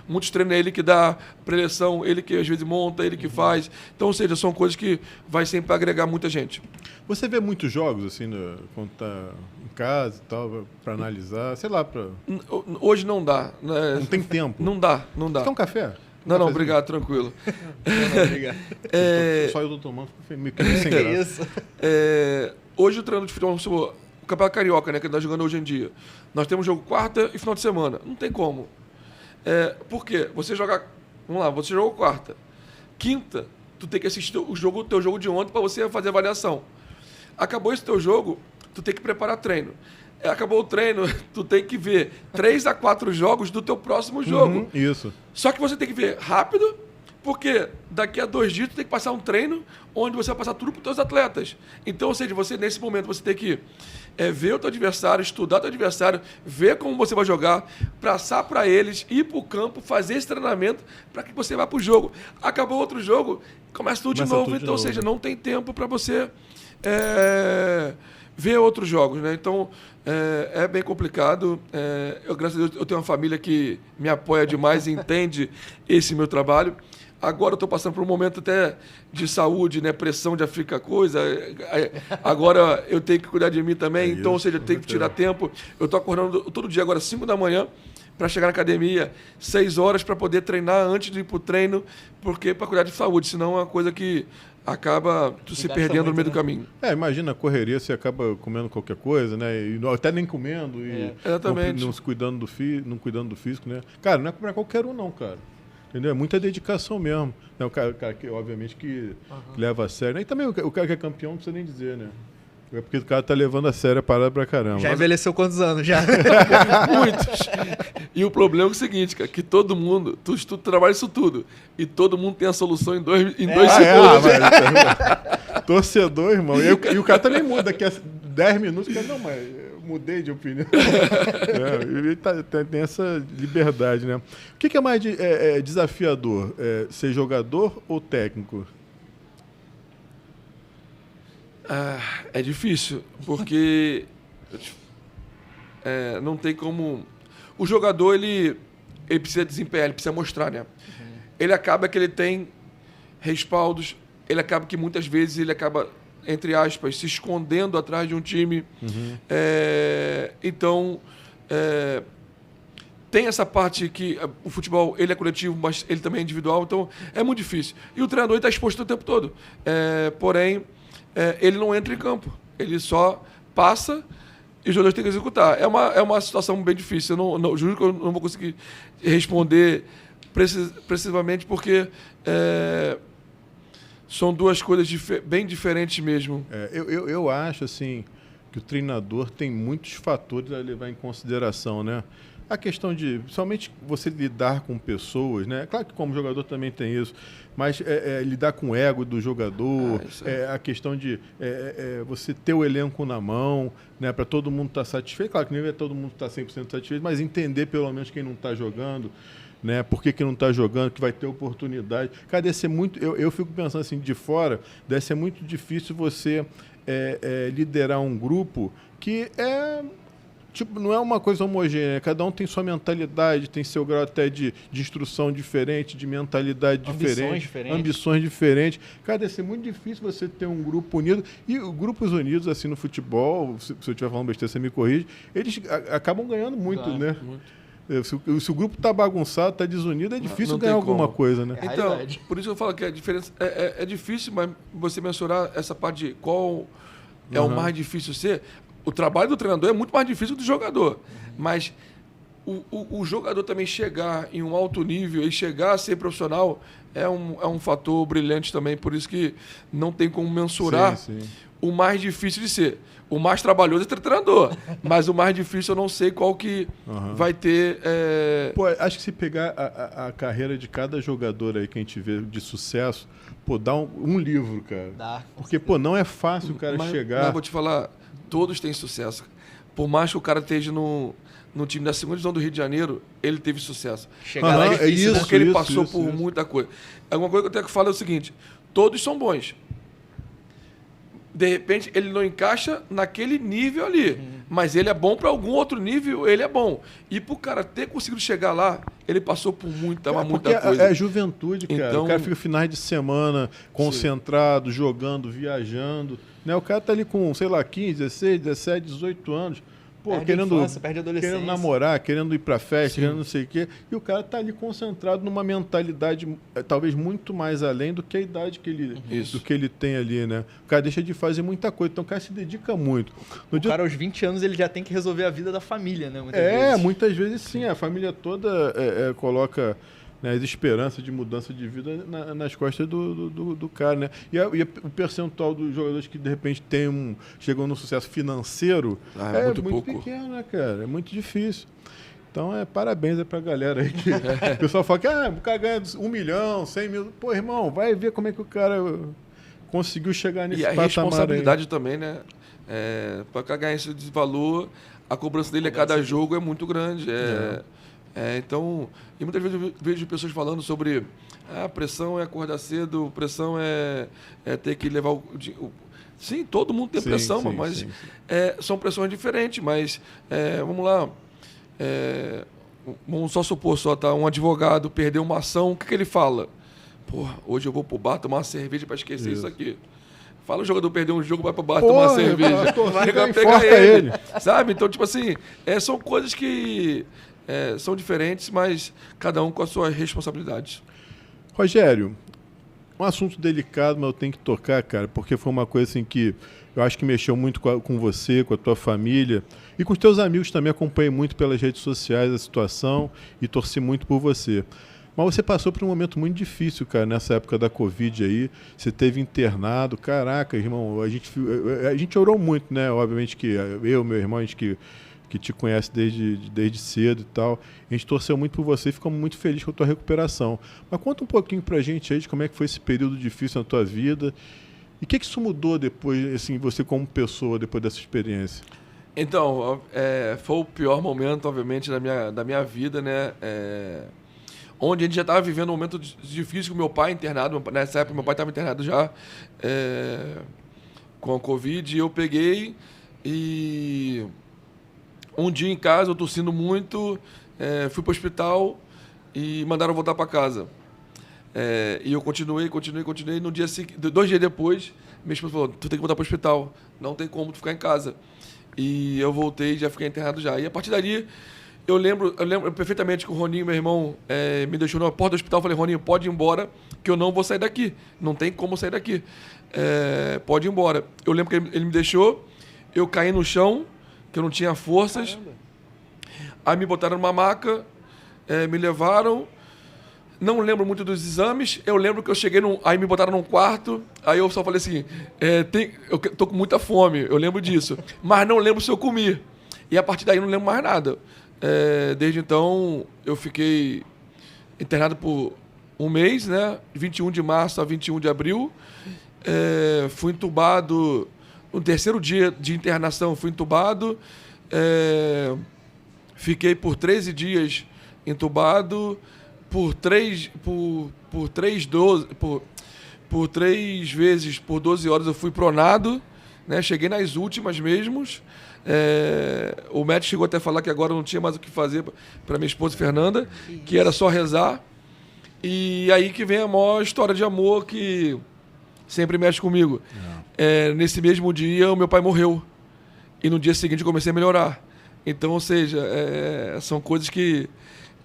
Speaker 3: muitos treinos é ele que dá preleção, ele que às vezes monta, ele que faz. Então, ou seja, são coisas que vai sempre agregar muita gente.
Speaker 1: Você vê muitos jogos, assim, quando tá em casa e tal, para analisar, sei lá, para...
Speaker 3: Hoje não dá. Né?
Speaker 1: Não tem tempo?
Speaker 3: Não dá.
Speaker 1: Você quer um café?
Speaker 3: Não, obrigado, tranquilo.
Speaker 2: Não, obrigado.
Speaker 1: Só eu tô tomando, meio que sem graça.
Speaker 2: Isso.
Speaker 3: Hoje o treino de futebol, o Campeonato Carioca, né, que ele está jogando hoje em dia, nós temos jogo quarta e final de semana. Não tem como. Por quê? Você joga... Vamos lá, você jogou quarta. Quinta, tu tem que assistir o teu jogo de ontem para você fazer a avaliação. Acabou esse teu jogo, tu tem que preparar treino. Acabou o treino, tu tem que ver 3 a 4 jogos do teu próximo jogo.
Speaker 1: Isso.
Speaker 3: Só que você tem que ver rápido, Porque daqui a 2 dias tu tem que passar um treino onde você vai passar tudo para os teus atletas. Então, ou seja, você nesse momento você tem que ver o teu adversário, estudar o teu adversário, ver como você vai jogar, passar para eles, ir para o campo, fazer esse treinamento para que você vá para o jogo. Acabou outro jogo, começa tudo de novo. Então, ou seja, não tem tempo para você ver outros jogos, né? Então, é bem complicado. Graças a Deus, eu tenho uma família que me apoia demais e entende esse meu trabalho. Agora eu estou passando por um momento até de saúde, né? Pressão de ficar coisa. Agora eu tenho que cuidar de mim também. Então, ou seja, eu tenho que tirar tempo. Eu estou acordando todo dia agora, 5 da manhã, para chegar na academia, 6 horas para poder treinar antes de ir para o treino, porque para cuidar de saúde, senão é uma coisa que acaba se perdendo no meio do caminho.
Speaker 1: Imagina a correria, você acaba comendo qualquer coisa, né? E até nem comendo, e
Speaker 3: exatamente.
Speaker 1: Não se cuidando não cuidando do físico, né? Cara, não é para qualquer um não, cara. Entendeu? É muita dedicação mesmo. É o cara que, obviamente, que leva a sério. E também o cara que é campeão, não precisa nem dizer, né? É porque o cara tá levando a sério a parada pra caramba.
Speaker 2: Já envelheceu quantos anos? Já?
Speaker 3: Muitos. E o problema é o seguinte, cara, que todo mundo, tu trabalha isso tudo, e todo mundo tem a solução em 2 segundos.
Speaker 1: Torcedor, irmão. E o cara também muda. Daqui a 10 minutos, o cara, não, mas eu mudei de opinião. Ele tem essa liberdade, né? O que é mais desafiador? Ser jogador ou técnico?
Speaker 3: É difícil, porque não tem como... O jogador, ele precisa desempenhar, ele precisa mostrar, né? Ele acaba que ele tem respaldos, ele acaba que muitas vezes ele acaba, entre aspas, se escondendo atrás de um time. Então, tem essa parte que o futebol ele é coletivo, mas ele também é individual, então é muito difícil. E o treinador está exposto o tempo todo. Porém, ele não entra em campo. Ele só passa e os jogadores têm que executar. É uma situação bem difícil. Eu juro que eu não vou conseguir responder precisamente porque são duas coisas bem diferentes mesmo.
Speaker 1: Eu acho assim, que o treinador tem muitos fatores a levar em consideração, né? A questão de, somente você lidar com pessoas, né? Claro que como jogador também tem isso, mas lidar com o ego do jogador, a questão de você ter o elenco na mão, né? Para todo mundo estar satisfeito. Claro que nem todo mundo está 100% satisfeito, mas entender pelo menos quem não está jogando, né? Por que não está jogando, que vai ter oportunidade. Cara, deve ser muito... Eu fico pensando assim, de fora, deve ser muito difícil você liderar um grupo que tipo, não é uma coisa homogênea, cada um tem sua mentalidade, tem seu grau até de instrução diferente, de mentalidade diferente, ambições diferentes. Cara, deve ser muito difícil você ter um grupo unido. E grupos unidos, assim, no futebol, se eu estiver falando besteira, você me corrige, eles acabam ganhando muito, né? Muito. Se o grupo está bagunçado, está desunido, é difícil não ganhar alguma coisa, né?
Speaker 3: Então, por isso eu falo que a diferença é difícil, mas você mensurar essa parte de qual é o mais difícil ser. O trabalho do treinador é muito mais difícil do jogador, mas o jogador também chegar em um alto nível e chegar a ser profissional é um fator brilhante também, por isso que não tem como mensurar o mais difícil de ser. O mais trabalhoso é ser treinador, mas o mais difícil eu não sei qual que vai ter...
Speaker 1: Pô, acho que se pegar a carreira de cada jogador aí que a gente vê de sucesso, dá um livro, cara.
Speaker 2: Dá.
Speaker 1: Porque, não é fácil o cara chegar...
Speaker 3: Mas vou te falar, todos têm sucesso. Por mais que o cara esteja no time da segunda divisão do Rio de Janeiro, ele teve sucesso.
Speaker 2: Chegar lá é difícil,
Speaker 3: porque ele passou por muita coisa. Alguma coisa que eu tenho que falar é o seguinte, todos são bons. De repente, ele não encaixa naquele nível ali. Mas ele é bom para algum outro nível, ele é bom. E para o cara ter conseguido chegar lá, ele passou por muita coisa.
Speaker 1: É juventude, cara. Então, o cara fica finais de semana concentrado, jogando, viajando. Né? O cara tá ali com, 15, 16, 17, 18 anos.
Speaker 2: Querendo infância, perde adolescência.
Speaker 1: Querendo namorar, querendo ir pra festa, querendo não sei o quê. E o cara tá ali concentrado numa mentalidade talvez muito mais além do que a idade que ele tem ali, né? O cara deixa de fazer muita coisa, então o cara se dedica muito.
Speaker 2: Cara, aos 20 anos, ele já tem que resolver a vida da família, né?
Speaker 1: Muitas vezes sim. A família toda coloca... né, as esperanças de mudança de vida nas costas do cara, né? E o percentual dos jogadores que, de repente, chegam no sucesso financeiro
Speaker 3: é muito pouco.
Speaker 1: Pequeno, né, cara? É muito difícil. Então, parabéns aí pra galera aí. Que o pessoal fala que o cara ganha 1 milhão, 100 mil. Pô, irmão, vai ver como é que o cara conseguiu chegar nesse patamar.
Speaker 3: E a responsabilidade também, né? Para o cara ganhar esse valor, a cobrança dele a cada jogo é muito grande. Então, e muitas vezes eu vejo pessoas falando sobre pressão é acordar cedo, pressão é ter que levar Sim, todo mundo tem pressão, mas são pressões diferentes. Mas, vamos lá, vamos só supor, um advogado perdeu uma ação, o que ele fala? Porra, hoje eu vou pro bar tomar uma cerveja para esquecer isso aqui. Fala o jogador perder um jogo, vai pro bar tomar uma cerveja. Pega ele. Sabe? Então, tipo assim, são coisas que são diferentes, mas cada um com as suas responsabilidades.
Speaker 1: Rogério, um assunto delicado, mas eu tenho que tocar, cara, porque foi uma coisa assim que eu acho que mexeu muito com você, com a tua família e com os teus amigos também. Acompanhei muito pelas redes sociais a situação e torci muito por você. Mas você passou por um momento muito difícil, cara, nessa época da Covid aí. Você teve internado. Caraca, irmão, a gente orou muito, né? Obviamente que eu, meu irmão, a gente que te conhece desde cedo e tal. A gente torceu muito por você e ficamos muito felizes com a tua recuperação. Mas conta um pouquinho pra gente aí de como é que foi esse período difícil na tua vida. E o que isso mudou depois, assim, você como pessoa, depois dessa experiência?
Speaker 3: Então, foi o pior momento, obviamente, da minha vida, né? Onde a gente já estava vivendo um momento difícil com meu pai internado. Nessa época, meu pai estava internado já com a Covid. E eu peguei e um dia em casa, eu tossindo muito, fui para o hospital e mandaram voltar para casa. E eu continuei. No dia seguinte, 2 dias depois, minha esposa falou, tu tem que voltar para o hospital, não tem como tu ficar em casa. E eu voltei e já fiquei internado já. E a partir dali, eu lembro perfeitamente que o Roninho, meu irmão, me deixou na porta do hospital. Eu falei, Roninho, pode ir embora, que eu não vou sair daqui. Não tem como sair daqui. Pode ir embora. Eu lembro que ele me deixou, eu caí no chão, que eu não tinha forças. Caramba. Aí me botaram numa maca, me levaram. Não lembro muito dos exames. Eu lembro que eu cheguei aí me botaram num quarto. Aí eu só falei assim, eu tô com muita fome. Eu lembro disso. Mas não lembro se eu comi. E a partir daí eu não lembro mais nada. Desde então, eu fiquei internado por 1 mês, né? 21 de março a 21 de abril. Fui entubado. No 3º dia de internação, fui entubado. Fiquei por 13 dias entubado. Por 3 vezes, por 12 horas, eu fui pronado. Né? Cheguei nas últimas mesmo. O médico chegou até a falar que agora não tinha mais o que fazer para minha esposa Fernanda, que era só rezar. E aí que vem a maior história de amor que sempre mexe comigo. Nesse mesmo dia, o meu pai morreu. E no dia seguinte eu comecei a melhorar. Então, ou seja, são coisas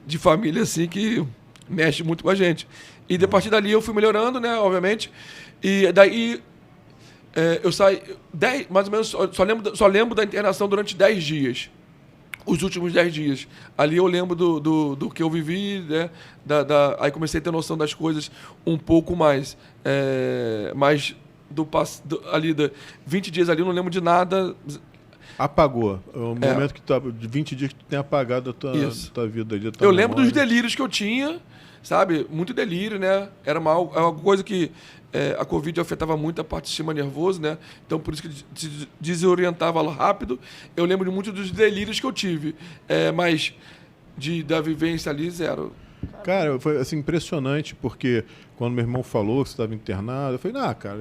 Speaker 3: de família assim que mexe muito com a gente. E a partir dali eu fui melhorando, né, obviamente. E daí eu saí mais ou menos, só lembro da internação durante 10 dias. Os últimos 10 dias. Ali eu lembro do que eu vivi, né? Aí comecei a ter noção das coisas um pouco mais. Mas ali, 20 dias ali, eu não lembro de nada.
Speaker 1: Apagou. O momento que de 20 dias que tu tem apagado a tua vida ali.
Speaker 3: Eu lembro dos delírios que eu tinha, sabe? Muito delírio, né? Era uma coisa que a Covid afetava muito a parte do sistema nervoso, né? Então, por isso que se desorientava rápido. Eu lembro muito dos delírios que eu tive. Mas da vivência ali, zero.
Speaker 1: Cara, foi assim, impressionante, porque quando meu irmão falou que você estava internado, eu falei, cara,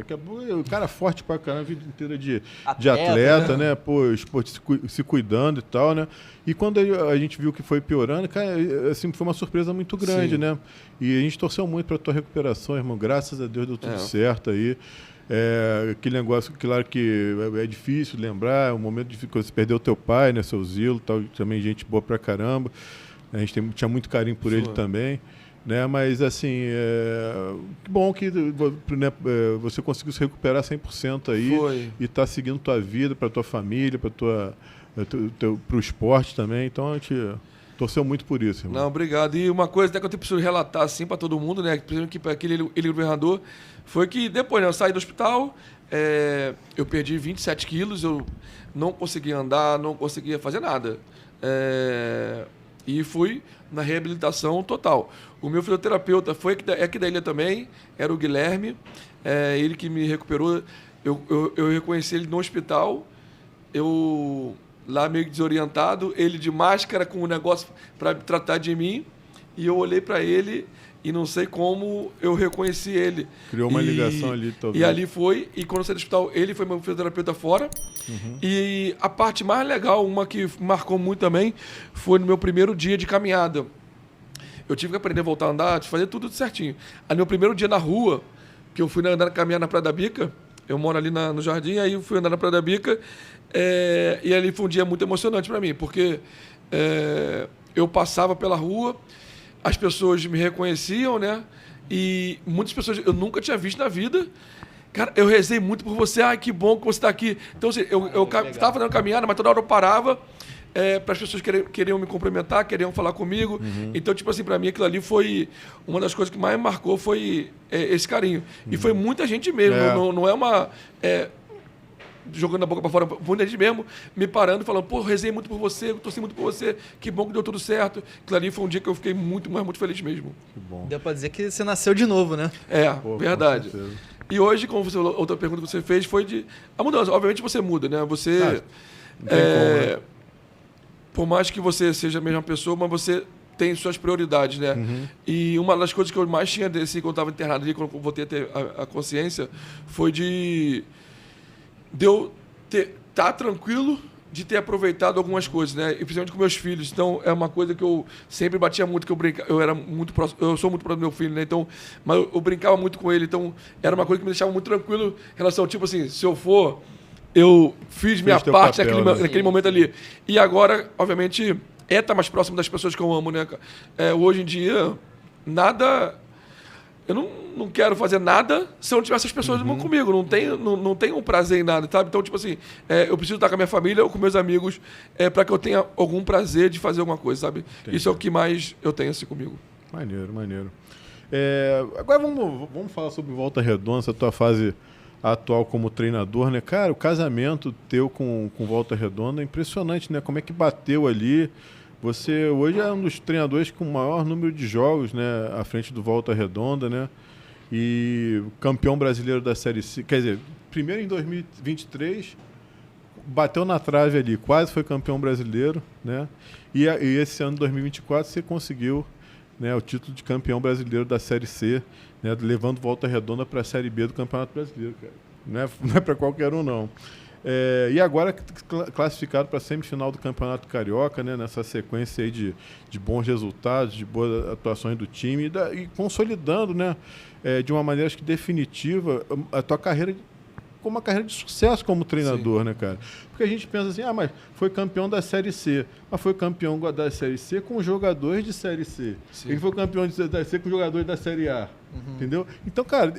Speaker 1: o cara forte pra caramba, a vida inteira de atleta, né? Pô, se cuidando e tal, né? E quando a gente viu que foi piorando, cara, assim, foi uma surpresa muito grande, né? E a gente torceu muito pra tua recuperação, irmão. Graças a Deus deu tudo certo aí. Aquele negócio, claro que é difícil lembrar, o momento de você perdeu teu pai, né? Seu Zilo, tal, também gente boa pra caramba. A gente tinha muito carinho por ele também, né? Mas, assim, que bom que você conseguiu se recuperar 100% aí e está seguindo tua vida, para tua família, para o esporte também. Então, a gente torceu muito por isso, irmão.
Speaker 3: Não, obrigado. E uma coisa até que eu preciso relatar assim para todo mundo, né? Principalmente para aquele governador, foi que depois, né, eu saí do hospital, eu perdi 27 quilos, eu não conseguia andar, não conseguia fazer nada. E fui na reabilitação total. O meu fisioterapeuta é aqui da ilha também, era o Guilherme, ele que me recuperou. Eu reconheci ele no hospital, eu lá meio desorientado, ele de máscara com um negócio para tratar de mim, e eu olhei para ele e não sei como eu reconheci ele.
Speaker 1: Criou uma ligação ali, talvez.
Speaker 3: E ali foi, e quando eu saí do hospital, ele foi meu fisioterapeuta fora. E a parte mais legal, uma que marcou muito também, foi no meu primeiro dia de caminhada. Eu tive que aprender a voltar a andar, fazer tudo certinho. Aí no meu primeiro dia na rua, que eu fui andar, caminhar na Praia da Bica, eu moro ali no Jardim, aí eu fui andar na Praia da Bica, e ali foi um dia muito emocionante para mim, porque eu passava pela rua, as pessoas me reconheciam, né? E muitas pessoas eu nunca tinha visto na vida. Cara, eu rezei muito por você. Ai, que bom que você está aqui. Então, assim, eu estava fazendo caminhada, mas toda hora eu parava para as pessoas queriam me cumprimentar, queriam falar comigo. Então, tipo assim, para mim aquilo ali foi uma das coisas que mais me marcou, foi esse carinho. E foi muita gente mesmo. Não é uma... jogando a boca para fora, muita gente mesmo me parando, falando, pô, rezei muito por você, torci muito por você, que bom que deu tudo certo. Aquilo ali foi um dia que eu fiquei muito, mas muito feliz mesmo.
Speaker 1: Que bom.
Speaker 2: Deu pra dizer que você nasceu de novo, né?
Speaker 1: Pô,
Speaker 3: Verdade. E hoje, como você falou, outra pergunta que você fez foi de a mudança. Obviamente você muda, né? Você,
Speaker 1: não tem como, né?
Speaker 3: Por mais que você seja a mesma pessoa, mas você tem suas prioridades, né? E uma das coisas que eu mais tinha desse, quando eu estava internado ali, quando eu voltei a ter a consciência, foi de eu estar tranquilo de ter aproveitado algumas coisas, né? E principalmente com meus filhos. Então, é uma coisa que eu sempre batia muito, que eu brincava. Eu era muito próximo, eu sou muito próximo do meu filho, né? Então, mas eu brincava muito com ele. Então, era uma coisa que me deixava muito tranquilo em relação, tipo assim, se eu for, eu fiz minha parte
Speaker 1: papel,
Speaker 3: naquele momento ali. E agora, obviamente, estar mais próximo das pessoas que eu amo, né? Hoje em dia, nada... Eu não quero fazer nada se eu não tiver essas pessoas comigo. Não tenho um prazer em nada, sabe? Então, tipo assim, eu preciso estar com a minha família ou com meus amigos para que eu tenha algum prazer de fazer alguma coisa, sabe?
Speaker 1: Entendi.
Speaker 3: Isso é o que mais eu tenho assim comigo.
Speaker 1: Maneiro, maneiro. Agora vamos falar sobre Volta Redonda, essa tua fase atual como treinador, né? Cara, o casamento teu com Volta Redonda é impressionante, né? Como é que bateu ali... Você hoje é um dos treinadores com o maior número de jogos, né, à frente do Volta Redonda, né? E campeão brasileiro da Série C. Quer dizer, primeiro em 2023, bateu na trave ali, quase foi campeão brasileiro, né? E esse ano, 2024, você conseguiu, né, o título de campeão brasileiro da Série C, né, levando Volta Redonda para a Série B do Campeonato Brasileiro, cara. Não é para qualquer um, não. E agora classificado para a semifinal do Campeonato Carioca, né, nessa sequência aí de bons resultados, de boas atuações do time e consolidando, né, de uma maneira acho que definitiva a tua carreira como uma carreira de sucesso como treinador. Sim. Né, cara? Porque a gente pensa assim, mas foi campeão da Série C, mas foi campeão da Série C com jogadores de Série C. Sim. Ele foi campeão da Série C com jogadores da Série A. Entendeu? Então, cara,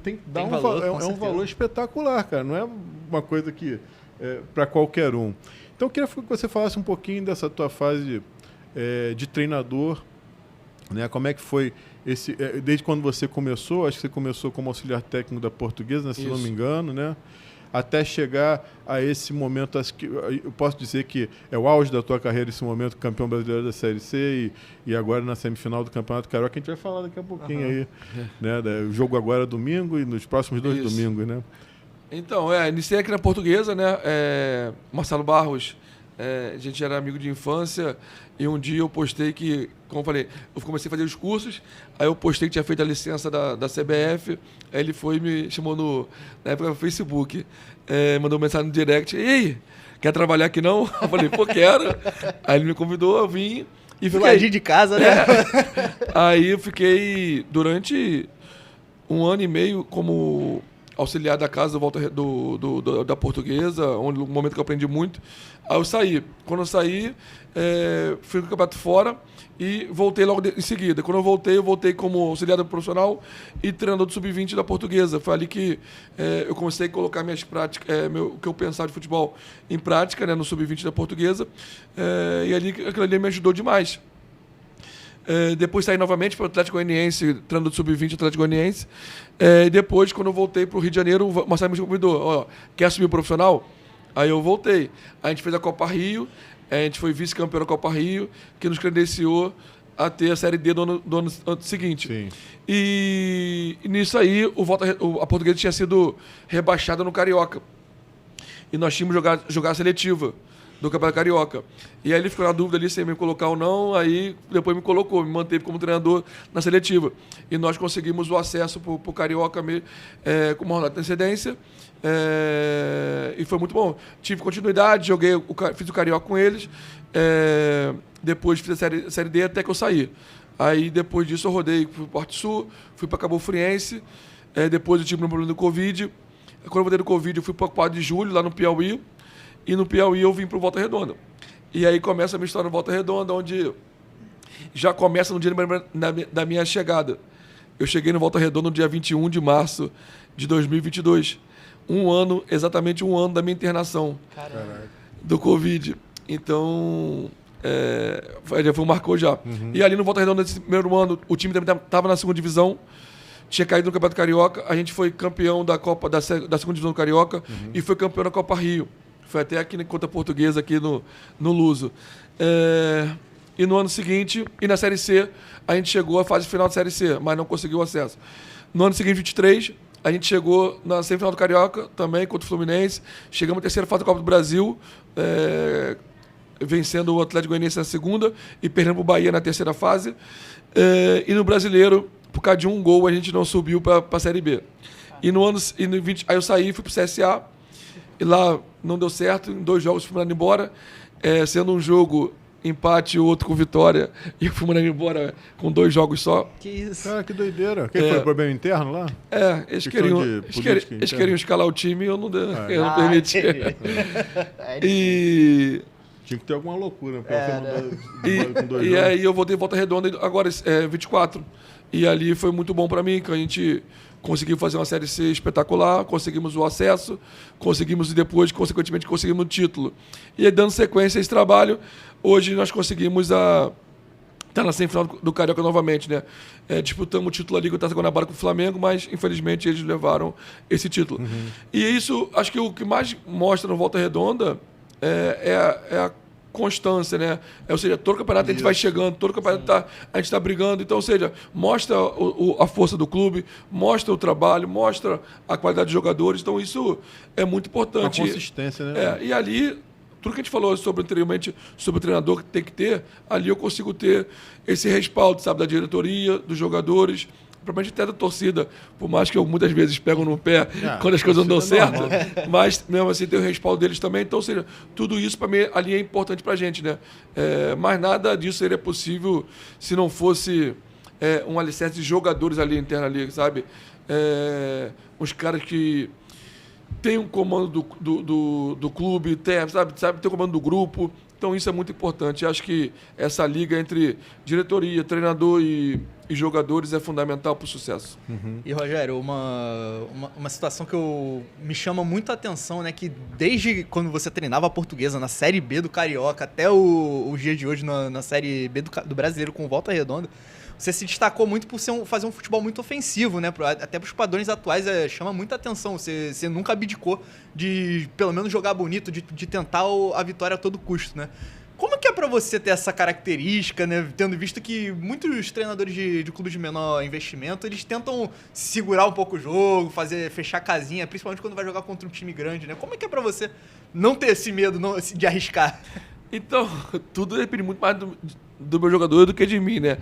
Speaker 1: tem que dar um valor espetacular, cara. Não é uma coisa que para qualquer um. Então, eu queria que você falasse um pouquinho dessa tua fase de treinador, né? Como é que foi desde quando você começou? Acho que você começou como auxiliar técnico da Portuguesa, né, se não me engano, né? Até chegar a esse momento, acho que eu posso dizer que é o auge da tua carreira, esse momento, campeão brasileiro da Série C e agora na semifinal do Campeonato Carioca, que a gente vai falar daqui a pouquinho aí, né? O jogo agora é domingo e nos próximos 2 domingos, né? Então,
Speaker 3: iniciei aqui na Portuguesa, né? Marcelo Barros, a gente era amigo de infância e um dia eu postei que, como eu falei, eu comecei a fazer os cursos, aí eu postei que tinha feito a licença da CBF, aí ele foi e me chamou na época no Facebook, mandou mensagem no direct, ei, quer trabalhar aqui não? Eu falei, pô, quero. Aí ele me convidou, eu vim e fiquei... Do
Speaker 2: ladinho de casa, né?
Speaker 3: Aí eu fiquei durante 1 ano e meio como auxiliar da casa da Portuguesa, onde no momento que eu aprendi muito. Aí eu saí. Quando eu saí, fui no campeonato fora e voltei logo em seguida. Quando eu voltei como auxiliar profissional e treinador do Sub-20 da Portuguesa. Foi ali que eu comecei a colocar minhas práticas, o que eu pensava de futebol em prática, né, no Sub-20 da Portuguesa. E ali aquilo ali me ajudou demais. Depois saí novamente para o Atlético Goianiense, treinador do Sub-20 do Atlético Goianiense. E depois, quando eu voltei para o Rio de Janeiro, o Marcelo me convidou, quer assumir o profissional? Aí eu voltei. A gente fez a Copa Rio, A gente foi vice-campeão da Copa Rio, que nos credenciou a ter a Série D do ano seguinte.
Speaker 1: Sim.
Speaker 3: E nisso aí, a Portuguesa tinha sido rebaixada no Carioca. E nós tínhamos jogar a seletiva do Campeonato Carioca. E aí ele ficou na dúvida ali se ia me colocar ou não, aí depois me colocou, me manteve como treinador na seletiva. E nós conseguimos o acesso para o Carioca com uma rodada de antecedência. E foi muito bom. Tive continuidade, fiz o Carioca com eles. Depois fiz a série D até que eu saí. Aí depois disso eu rodei, fui para o Porto Sul, fui para Cabo Friense. Depois eu tive um problema do Covid. Quando eu voltei do Covid, eu fui para o 4 de julho, lá no Piauí. E no Piauí eu vim para o Volta Redonda. E aí começa a minha história no Volta Redonda, onde já começa no dia da minha chegada. Eu cheguei no Volta Redonda no dia 21 de março de 2022. Exatamente um ano da minha internação.
Speaker 2: Caramba.
Speaker 3: Do Covid. Então, marcou já. E ali no Volta Redonda, nesse primeiro ano, o time também estava na segunda divisão. Tinha caído no Campeonato Carioca. A gente foi campeão da segunda divisão do Carioca e foi campeão da Copa Rio. Foi até aqui contra a Portuguesa, aqui no Luso. E no ano seguinte, e na Série C, a gente chegou à fase final da Série C, mas não conseguiu acesso. No ano seguinte, 23, a gente chegou na semifinal do Carioca, também contra o Fluminense. Chegamos à terceira fase da Copa do Brasil, vencendo o Atlético Goianiense na segunda e perdendo para o Bahia na terceira fase. E no Brasileiro, por causa de um gol, a gente não subiu para a Série B. E no 20, aí eu saí, fui para o CSA, e lá não deu certo, em 2 jogos fui mandado embora, sendo um jogo empate, o outro com vitória, e eu fui mandado embora com 2 jogos só.
Speaker 2: Que isso?
Speaker 1: Cara, que doideira. Quem foi? Problema interno lá?
Speaker 3: Eles queriam escalar o time e eu não permiti. E...
Speaker 1: Tinha que ter alguma loucura, porque com 2
Speaker 3: e
Speaker 1: jogos.
Speaker 3: aí eu voltei em Volta Redonda agora, 24. E ali foi muito bom para mim, que a gente conseguiu fazer uma Série C espetacular, conseguimos o acesso, conseguimos e depois, consequentemente, conseguimos o título. E aí, dando sequência a esse trabalho, hoje nós conseguimos estar na semifinal do Carioca novamente, né? Disputamos o título ali contra a Guanabara com o Flamengo, mas infelizmente eles levaram esse título. E isso, acho que o que mais mostra no Volta Redonda é a constância, né? Ou seja, todo campeonato a gente vai chegando, todo campeonato a gente está brigando. Então, ou seja, mostra a força do clube, mostra o trabalho, mostra a qualidade dos jogadores. Então, isso é muito importante.
Speaker 1: A consistência, né?
Speaker 3: E ali, tudo que a gente falou anteriormente sobre o treinador que tem que ter, ali eu consigo ter esse respaldo, sabe, da diretoria, dos jogadores, provavelmente até da torcida, por mais que eu muitas vezes pego no pé quando as coisas não dão certo, mas mesmo assim tem o respaldo deles também. Então, ou seja, tudo isso para mim ali é importante para a gente, né? Mas nada disso seria possível se não fosse um alicerce de jogadores ali interno ali, sabe? Os caras que têm um comando do clube, sabe, tem o comando do grupo. Então isso é muito importante. Acho que essa liga entre diretoria, treinador e jogadores é fundamental para o sucesso.
Speaker 2: E, Rogério, uma situação que me chama muito a atenção, né? Que desde quando você treinava a Portuguesa na Série B do Carioca até o dia de hoje na Série B do Brasileiro com Volta Redonda, você se destacou muito por fazer um futebol muito ofensivo, né? Até para os padrões atuais chama muita atenção. Você nunca abdicou de, pelo menos, jogar bonito, de tentar a vitória a todo custo, né? Como que é para você ter essa característica, né? Tendo visto que muitos treinadores de clubes de menor investimento, eles tentam segurar um pouco o jogo, fechar a casinha, principalmente quando vai jogar contra um time grande, né? Como é que é para você não ter esse medo de arriscar?
Speaker 3: Então, tudo depende muito mais do meu jogador do que de mim, né?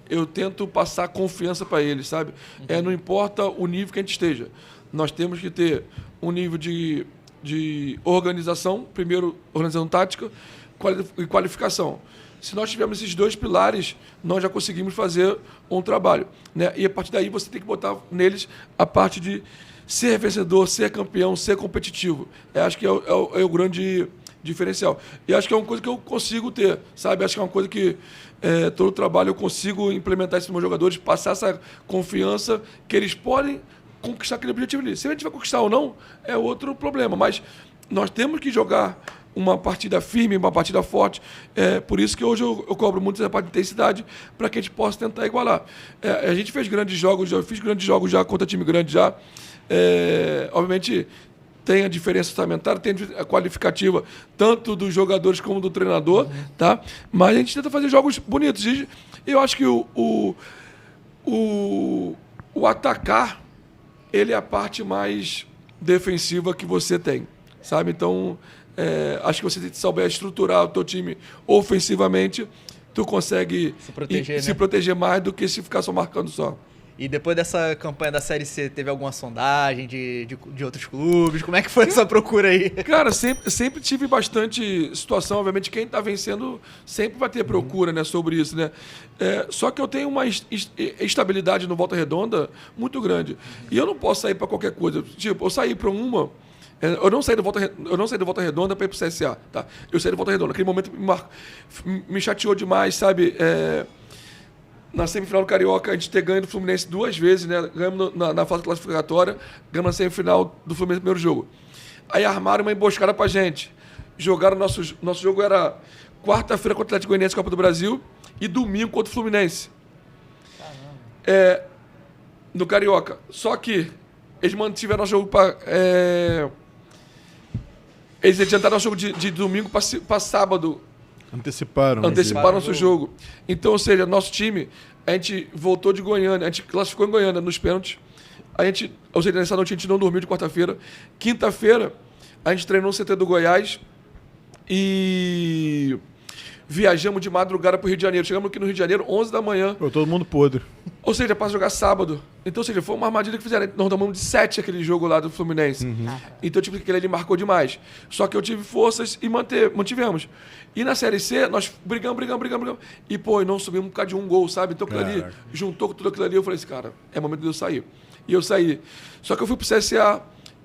Speaker 3: Eu tento passar confiança para eles, sabe? Não importa o nível que a gente esteja. Nós temos que ter um nível de organização, primeiro organização tática e qualificação. Se nós tivermos esses 2 pilares, nós já conseguimos fazer um trabalho, né? E a partir daí você tem que botar neles a parte de ser vencedor, ser campeão, ser competitivo. Acho que é o grande diferencial. E acho que é uma coisa que eu consigo ter, sabe? Acho que é uma coisa que todo trabalho eu consigo implementar isso nos meus jogadores, passar essa confiança que eles podem conquistar aquele objetivo ali. Se a gente vai conquistar ou não, é outro problema, mas nós temos que jogar uma partida firme, uma partida forte. Por isso que hoje eu cobro muito essa parte de intensidade para que a gente possa tentar igualar. A gente fez grandes jogos, eu fiz grandes jogos já contra time grande já. Obviamente, tem a diferença orçamentária, tem a qualificativa tanto dos jogadores como do treinador, tá? Mas a gente tenta fazer jogos bonitos. E eu acho que o atacar, ele é a parte mais defensiva que você tem, sabe? Então, acho que você tem que souber estruturar o teu time ofensivamente, tu consegue se proteger mais do que se ficar só marcando só.
Speaker 2: E depois dessa campanha da Série C, teve alguma sondagem de outros clubes? Como é que foi essa procura aí?
Speaker 3: Cara, sempre tive bastante situação. Obviamente, quem tá vencendo sempre vai ter procura, né, sobre isso, né? Só que eu tenho uma estabilidade no Volta Redonda muito grande. E eu não posso sair para qualquer coisa. Tipo, eu saí para uma... Eu não saí do Volta Redonda para ir pro CSA, tá? Eu saí do Volta Redonda. Naquele momento me chateou demais, sabe? Na semifinal do Carioca, a gente ter ganho do Fluminense 2 vezes, né? Ganhamos na fase classificatória, ganhamos na semifinal do Fluminense no primeiro jogo. Aí armaram uma emboscada pra gente. Jogaram nosso jogo era quarta-feira contra o Atlético Goianiense, Copa do Brasil, e domingo contra o Fluminense. No Carioca. Só que eles mantiveram o jogo para... Eles adiantaram o jogo de domingo para sábado.
Speaker 1: Anteciparam
Speaker 3: nosso jogo. Então, ou seja, nosso time, a gente voltou de Goiânia, a gente classificou em Goiânia nos pênaltis. Ou seja, nessa noite a gente não dormiu de quarta-feira. Quinta-feira, a gente treinou no CT do Goiás e viajamos de madrugada para o Rio de Janeiro. Chegamos aqui no Rio de Janeiro, 11 da manhã.
Speaker 1: Todo mundo podre.
Speaker 3: Ou seja, para jogar sábado. Então, ou seja, foi uma armadilha que fizeram. Nós tomamos de 7 aquele jogo lá do Fluminense. Então, tipo, aquele ali marcou demais. Só que eu tive forças e mantivemos. E na Série C, nós brigamos. E, não subimos por causa de um gol, sabe? Então, aquilo ali, juntou com tudo aquilo ali, eu falei assim, cara, é momento de eu sair. E eu saí. Só que eu fui pro CSA,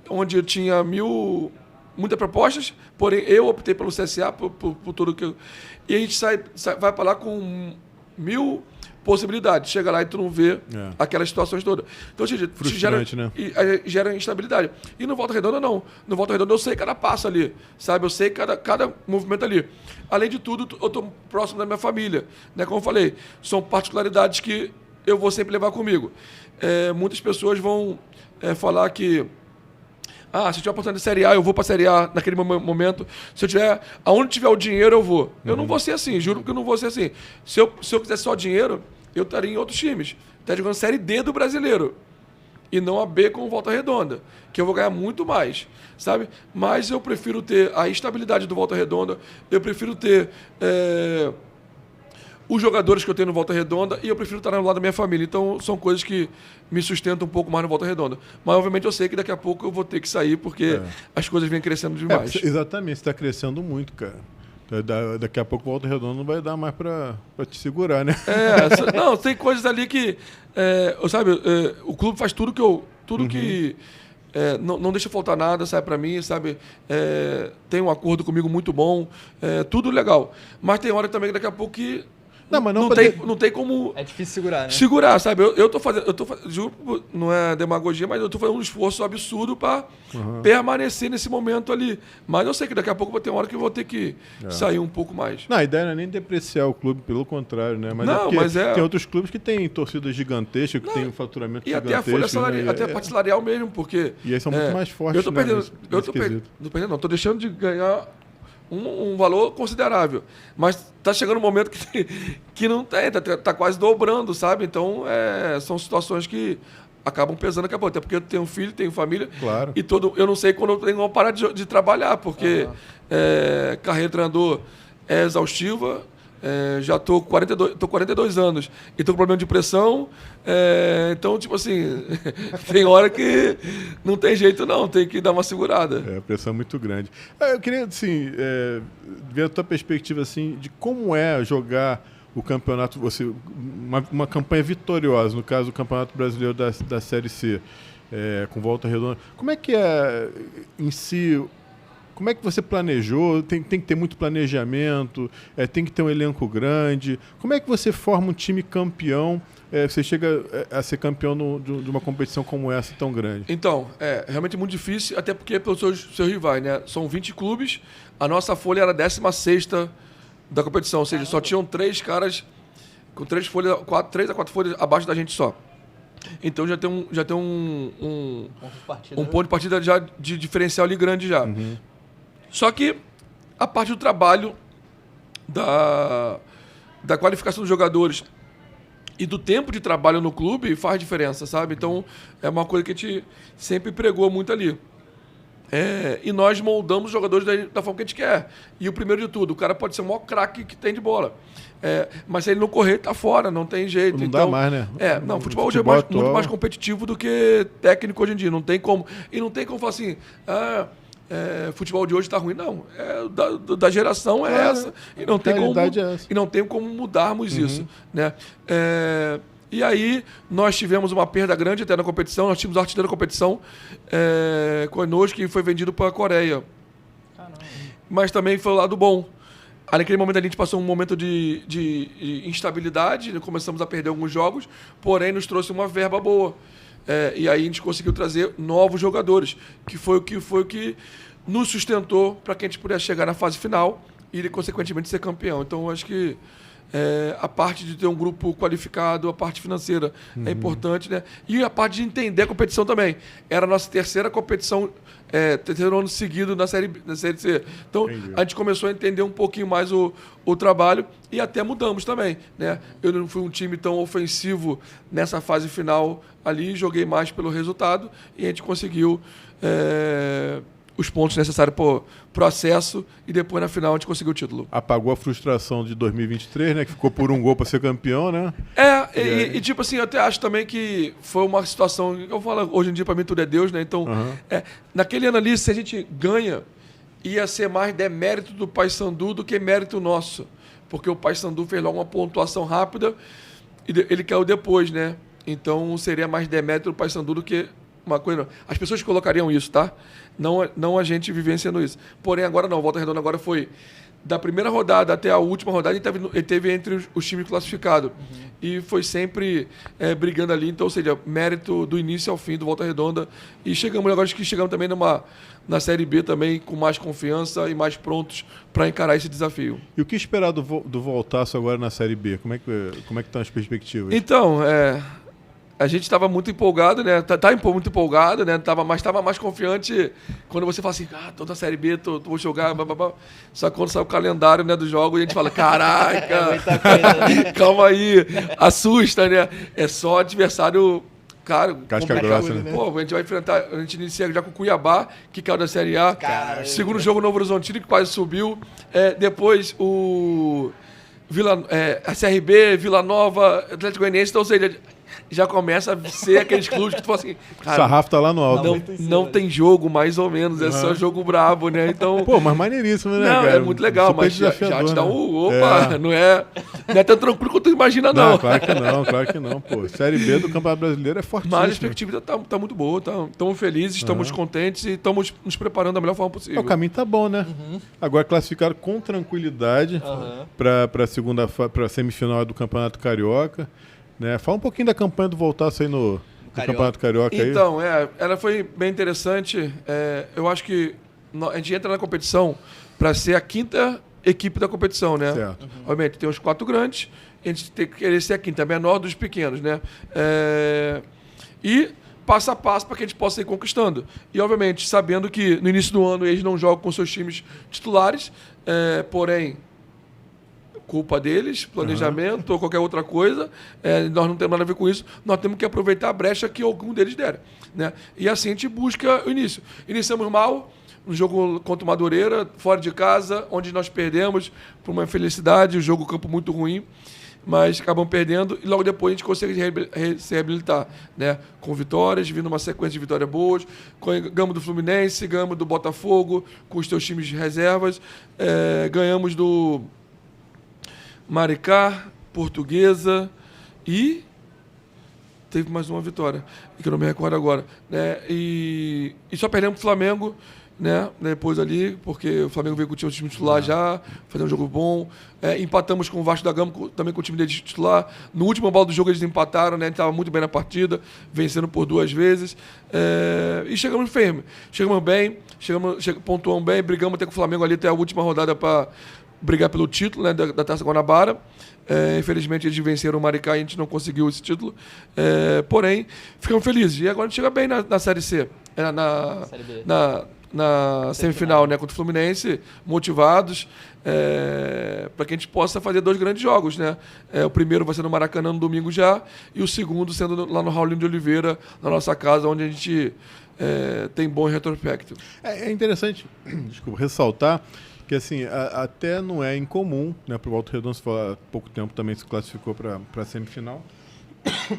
Speaker 3: onde eu tinha muitas propostas, porém, eu optei pelo CSA, por tudo que eu... E a gente vai para lá com 1000 possibilidades. Chega lá e tu não vê aquelas situações todas. Então,
Speaker 1: frustrante, né?
Speaker 3: Gera instabilidade. E no Volta Redonda, não. No Volta Redonda, eu sei cada passo ali, sabe? Eu sei cada movimento ali. Além de tudo, eu estou próximo da minha família. Né? Como eu falei, são particularidades que eu vou sempre levar comigo. Muitas pessoas vão falar que se eu tiver oportunidade de Série A, eu vou para a Série A naquele momento. Se eu tiver... Aonde tiver o dinheiro, eu vou. Eu não vou ser assim, juro que eu não vou ser assim. Se eu quisesse só dinheiro, eu estaria em outros times. Estaria jogando Série D do Brasileiro. E não a B com Volta Redonda, que eu vou ganhar muito mais, sabe? Mas eu prefiro ter a estabilidade do Volta Redonda, eu prefiro ter... os jogadores que eu tenho no Volta Redonda e eu prefiro estar no lado da minha família. Então, são coisas que me sustentam um pouco mais no Volta Redonda. Mas, obviamente, eu sei que daqui a pouco eu vou ter que sair porque as coisas vêm crescendo demais.
Speaker 1: Exatamente, você está crescendo muito, cara. Daqui a pouco o Volta Redonda não vai dar mais para te segurar, né?
Speaker 3: Não, tem coisas ali que... sabe, o clube faz tudo que eu... que... não deixa faltar nada, sabe, para mim, sabe? Tem um acordo comigo muito bom, tudo legal. Mas tem hora também que daqui a pouco que... Não tem como...
Speaker 2: É difícil segurar, né?
Speaker 3: Segurar, sabe? Eu tô fazendo... Juro, não é demagogia, mas eu tô fazendo um esforço absurdo para permanecer nesse momento ali. Mas eu sei que daqui a pouco vai ter uma hora que eu vou ter que sair um pouco mais.
Speaker 1: Não, a ideia não é nem depreciar o clube, pelo contrário, né? Mas tem outros clubes que têm torcidas gigantescas, que têm um faturamento gigantesco.
Speaker 3: E até a folha salarial, até a parte salarial mesmo, porque...
Speaker 1: E aí são muito mais fortes,
Speaker 3: tô deixando de ganhar um valor considerável. Mas tá chegando um momento que não tem, tá quase dobrando, sabe? Então, são situações que acabam pesando daqui a pouco. Até porque eu tenho filho, tenho família.
Speaker 1: Claro.
Speaker 3: E eu não sei quando eu tenho que parar de trabalhar, porque carreira de treinador é exaustiva. Já tô 42 anos e tô com problema de pressão. Então, tipo assim, tem hora que não tem jeito não, tem que dar uma segurada.
Speaker 1: A pressão é muito grande. Eu queria, assim, ver a tua perspectiva, assim, de como é jogar o campeonato, uma campanha vitoriosa, no caso do Campeonato Brasileiro da Série C, com Volta Redonda. Como é que é em si... Como é que você planejou? Tem que ter muito planejamento, tem que ter um elenco grande. Como é que você forma um time campeão? Você chega a ser campeão de uma competição como essa tão grande?
Speaker 3: Então, realmente muito difícil, até porque pelos seus rivais, né? São 20 clubes, a nossa folha era a 16ª da competição, ou seja, só tinham 3 caras com 3 a 4 folhas abaixo da gente só. Então já tem um
Speaker 2: Ponto de partida,
Speaker 3: ponto de partida já de diferencial ali grande já. Só que a parte do trabalho, da qualificação dos jogadores e do tempo de trabalho no clube faz diferença, sabe? Então é uma coisa que a gente sempre pregou muito ali. E nós moldamos os jogadores da forma que a gente quer. E o primeiro de tudo, o cara pode ser o maior craque que tem de bola. Mas se ele não correr, tá fora, não tem jeito.
Speaker 1: Não
Speaker 3: então,
Speaker 1: dá mais, né?
Speaker 3: Não, futebol hoje é muito mais competitivo do que técnico hoje em dia. Não tem como. E não tem como falar assim, futebol de hoje tá ruim. Não, da geração essa. E não tem como, e não tem como mudarmos isso. Né? E aí, nós tivemos uma perda grande até na competição. Nós tínhamos o artilheiro da competição conosco, que foi vendido para a Coreia.
Speaker 2: Caramba.
Speaker 3: Mas também foi o lado bom. Aí, naquele momento, a gente passou um momento de instabilidade, começamos a perder alguns jogos, porém, nos trouxe uma verba boa. E aí, a gente conseguiu trazer novos jogadores, que foi o que nos sustentou para que a gente pudesse chegar na fase final e, consequentemente, ser campeão. Então, eu acho que a parte de ter um grupo qualificado, a parte financeira é importante, né? E a parte de entender a competição também. Era a nossa terceira competição, terceiro ano seguido na Série C. Então, a gente começou a entender um pouquinho mais o trabalho e até mudamos também, né? Eu não fui um time tão ofensivo nessa fase final ali, joguei mais pelo resultado e a gente conseguiu os pontos necessários para o acesso e depois na final a gente conseguiu o título.
Speaker 1: Apagou a frustração de 2023, né? Que ficou por um gol para ser campeão, né?
Speaker 3: E tipo assim, eu até acho também que foi uma situação... Eu falo, hoje em dia para mim tudo é Deus, né? Então, naquele ano ali, se a gente ganha, ia ser mais demérito do Paysandu do que mérito nosso. Porque o Paysandu fez logo uma pontuação rápida e ele caiu depois, né? Então, seria mais demérito do Paysandu do que uma coisa... As pessoas colocariam isso, tá? Não a gente vivenciando isso. Porém, agora não. Volta Redonda agora foi da primeira rodada até a última rodada, ele teve entre os times classificados. E foi sempre brigando ali. Então, ou seja, mérito do início ao fim do Volta Redonda. E agora acho que chegamos também na Série B também com mais confiança e mais prontos para encarar esse desafio.
Speaker 1: E o que esperar do Voltaço agora na Série B? Como é que estão as perspectivas?
Speaker 3: Então, a gente estava muito empolgado, né? Muito empolgado, né? Mas estava mais confiante quando você fala assim, tô na Série B, vou jogar, blá. Só que quando sai o calendário, né, do jogo, a gente fala, caraca,
Speaker 2: muita coisa, né?
Speaker 3: calma aí, assusta, né? É só adversário, cara,
Speaker 1: casca grossa, né?
Speaker 3: Pô, a gente vai enfrentar, a gente inicia já com o Cuiabá, que caiu da Série A.
Speaker 2: Caramba.
Speaker 3: Segundo jogo, Novo Horizontino, que quase subiu. Depois o a CRB, Vila Nova, Atlético Goianiense, então, ou seja, já começa a ser aqueles clubes que tu fala assim,
Speaker 1: cara, o sarrafo tá lá no alto.
Speaker 3: Não tem jogo, mais ou menos, é só jogo brabo, né? Então,
Speaker 1: pô, mas maneiríssimo, né, cara?
Speaker 3: É muito legal, mas já te dá opa, não é tão tranquilo quanto tu imagina, não.
Speaker 1: Não, claro que não, pô. Série B do Campeonato Brasileiro é fortíssimo.
Speaker 3: Mas a perspectiva tá muito boa, estamos felizes, estamos contentes e estamos nos preparando da melhor forma possível.
Speaker 1: O caminho tá bom, né? Agora classificaram com tranquilidade para a semifinal do Campeonato Carioca. Né? Fala um pouquinho da campanha do Voltaço aí no Campeonato Carioca.
Speaker 3: Então, ela foi bem interessante. Eu acho que a gente entra na competição para ser a quinta equipe da competição, né?
Speaker 1: Certo.
Speaker 3: Obviamente, tem os 4 grandes, a gente tem que querer ser a quinta, a menor dos pequenos, né? E passo a passo para que a gente possa ir conquistando. E, obviamente, sabendo que no início do ano eles não jogam com seus times titulares, porém... culpa deles, planejamento ou qualquer outra coisa, nós não temos nada a ver com isso, nós temos que aproveitar a brecha que algum deles der, né? E assim a gente busca o início. Iniciamos mal, um jogo contra o Madureira, fora de casa, onde nós perdemos por uma infelicidade, o jogo campo muito ruim, mas acabamos perdendo e logo depois a gente consegue se reabilitar, né? Com vitórias, vindo uma sequência de vitórias boas, ganhamos do Fluminense, ganhamos do Botafogo, com os teus times de reservas, ganhamos do Maricá, Portuguesa e teve mais uma vitória, que eu não me recordo agora, né? E só perdemos pro Flamengo, né? Depois ali, porque o Flamengo veio com o time titular já, fazer um jogo bom. Empatamos com o Vasco da Gama, também com o time dele titular. No último bola do jogo eles empataram, né? A gente estava muito bem na partida, vencendo por 2 vezes. E chegamos firme. Chegamos bem, pontuamos bem, brigamos até com o Flamengo ali até a última rodada para brigar pelo título, né, da Taça Guanabara. Infelizmente eles venceram o Maricá e a gente não conseguiu esse título. Porém, ficamos felizes. E agora a gente chega bem na Série C.
Speaker 2: Série B.
Speaker 3: Na semifinal, né, contra o Fluminense, motivados, para que a gente possa fazer 2 grandes jogos, né? O primeiro vai ser no Maracanã no domingo já, e o segundo sendo lá no Raulino de Oliveira, na nossa casa, onde a gente tem bom retrospecto.
Speaker 1: É interessante, desculpa, ressaltar que assim, até não é incomum, né, para o Volta Redonda, há pouco tempo também se classificou para a semifinal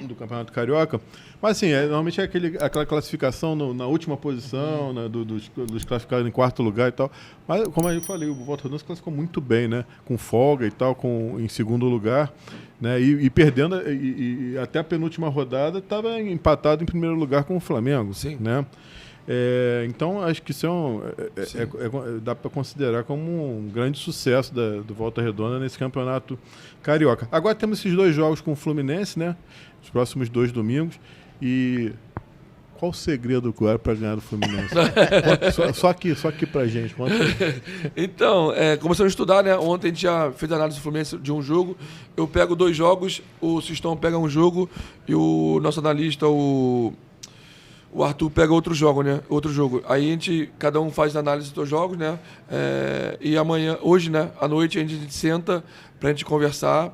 Speaker 1: do Campeonato Carioca, mas assim, normalmente é aquela classificação na última posição, né, dos classificados em 4º lugar e tal, mas como eu falei, o Volta Redonda se classificou muito bem, né, com folga e tal, em 2º lugar, né, e perdendo, e até a penúltima rodada estava empatado em 1º lugar com o Flamengo.
Speaker 3: Sim.
Speaker 1: Né? Então, acho que isso dá para considerar como um grande sucesso do Volta Redonda nesse campeonato carioca. Agora temos esses 2 jogos com o Fluminense, né? Os próximos 2 domingos. E qual o segredo agora para ganhar do Fluminense? só aqui pra gente.
Speaker 3: Então, começamos a estudar, né? Ontem a gente já fez análise do Fluminense de um jogo. Eu pego 2 jogos, o Sistão pega um jogo e o nosso analista, o Arthur pega outro jogo, né? Aí cada um faz análise dos jogos, né? E hoje, né? À noite a gente senta pra gente conversar,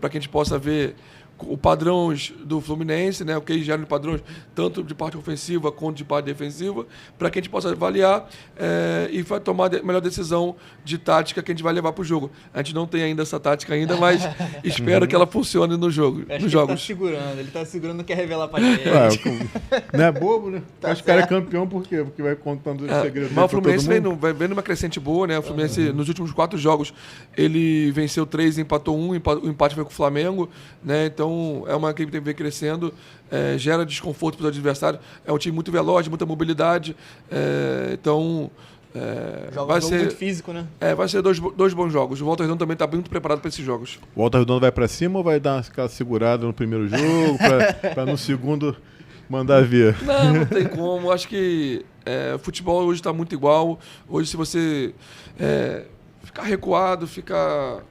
Speaker 3: para que a gente possa ver o padrões do Fluminense, né? O que eles geram de padrões, tanto de parte ofensiva quanto de parte defensiva, para que a gente possa avaliar e vai tomar a melhor decisão de tática que a gente vai levar para o jogo. A gente não tem ainda essa tática ainda, mas espero que ela funcione nos jogos.
Speaker 2: Ele tá segurando, não quer revelar para gente.
Speaker 1: Não é bobo, né? Acho que o cara é campeão por quê? Porque vai contando os segredos.
Speaker 3: Mas o Fluminense vem numa crescente boa, né? O Fluminense, nos últimos 4 jogos, ele venceu 3 e empatou 1, o empate foi com o Flamengo, né? Então, é uma equipe que vem crescendo, gera desconforto para os adversários. É um time muito veloz, muita mobilidade.
Speaker 2: Vai ser muito físico, né?
Speaker 3: Vai ser dois bons jogos. O Volta Redonda também está muito preparado para esses jogos.
Speaker 1: O Volta Redonda vai para cima ou vai dar aquela segurada no primeiro jogo para no segundo mandar ver?
Speaker 3: Não tem como. Acho que o futebol hoje está muito igual. Hoje, se você ficar recuado, ficar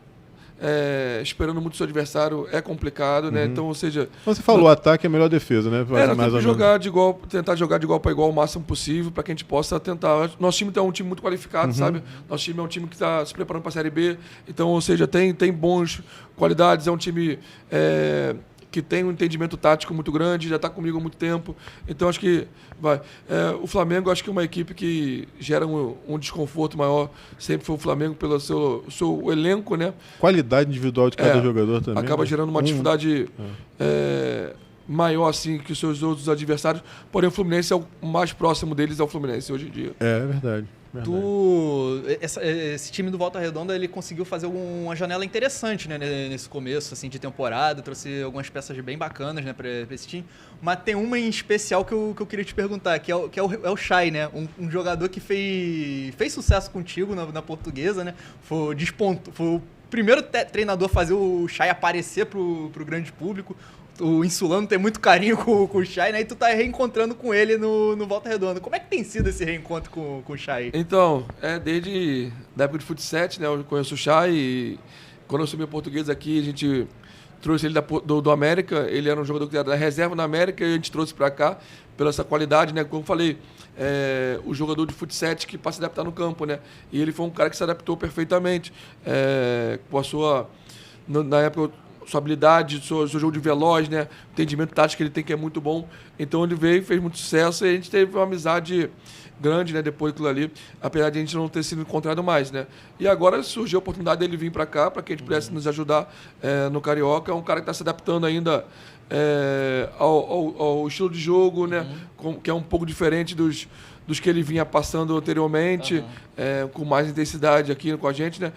Speaker 3: esperando muito o seu adversário, é complicado, né? Então, ou seja...
Speaker 1: Você falou, o ataque é a melhor defesa, né?
Speaker 3: Tentar jogar de igual para igual o máximo possível, para que a gente possa tentar... Nosso time é um time muito qualificado, sabe? Nosso time é um time que está se preparando para a Série B. Então, ou seja, tem bons qualidades, é um time que tem um entendimento tático muito grande, já está comigo há muito tempo. Então, acho que vai. O Flamengo, acho que é uma equipe que gera um desconforto maior. Sempre foi o Flamengo pelo seu elenco, né?
Speaker 1: Qualidade individual de cada jogador também.
Speaker 3: Acaba gerando uma dificuldade maior assim que os seus outros adversários. Porém, o Fluminense é o mais próximo deles, é o Fluminense hoje em dia.
Speaker 1: É verdade.
Speaker 2: Esse time do Volta Redonda, ele conseguiu fazer uma janela interessante, né, nesse começo assim, de temporada, trouxe algumas peças bem bacanas, né, para esse time, mas tem uma em especial que eu queria te perguntar, que é o Chay, né, um jogador que fez sucesso contigo na Portuguesa, né, foi o primeiro treinador a fazer o Chay aparecer pro grande público. O Insulano tem muito carinho com o Chay, né? E tu tá reencontrando com ele no Volta Redonda. Como é que tem sido esse reencontro com o Chay?
Speaker 3: Então, desde a época de Fut7, né? Eu conheço o Chay e quando eu subi português aqui, a gente trouxe ele do América. Ele era um jogador que era da reserva na América e a gente trouxe para cá pela essa qualidade, né? Como eu falei, o jogador de Fut7 que passa a adaptar no campo, né? E ele foi um cara que se adaptou perfeitamente. Com a sua... Na época... sua habilidade, seu jogo de veloz, né? O entendimento tático que ele tem, que é muito bom. Então ele veio, fez muito sucesso e a gente teve uma amizade grande, né? Depois daquilo ali, apesar de a gente não ter sido encontrado mais, né? E agora surgiu a oportunidade dele vir para cá, para que a gente pudesse nos ajudar no Carioca. É um cara que está se adaptando ainda ao estilo de jogo, né? Que é um pouco diferente dos que ele vinha passando anteriormente, com mais intensidade aqui com a gente, né?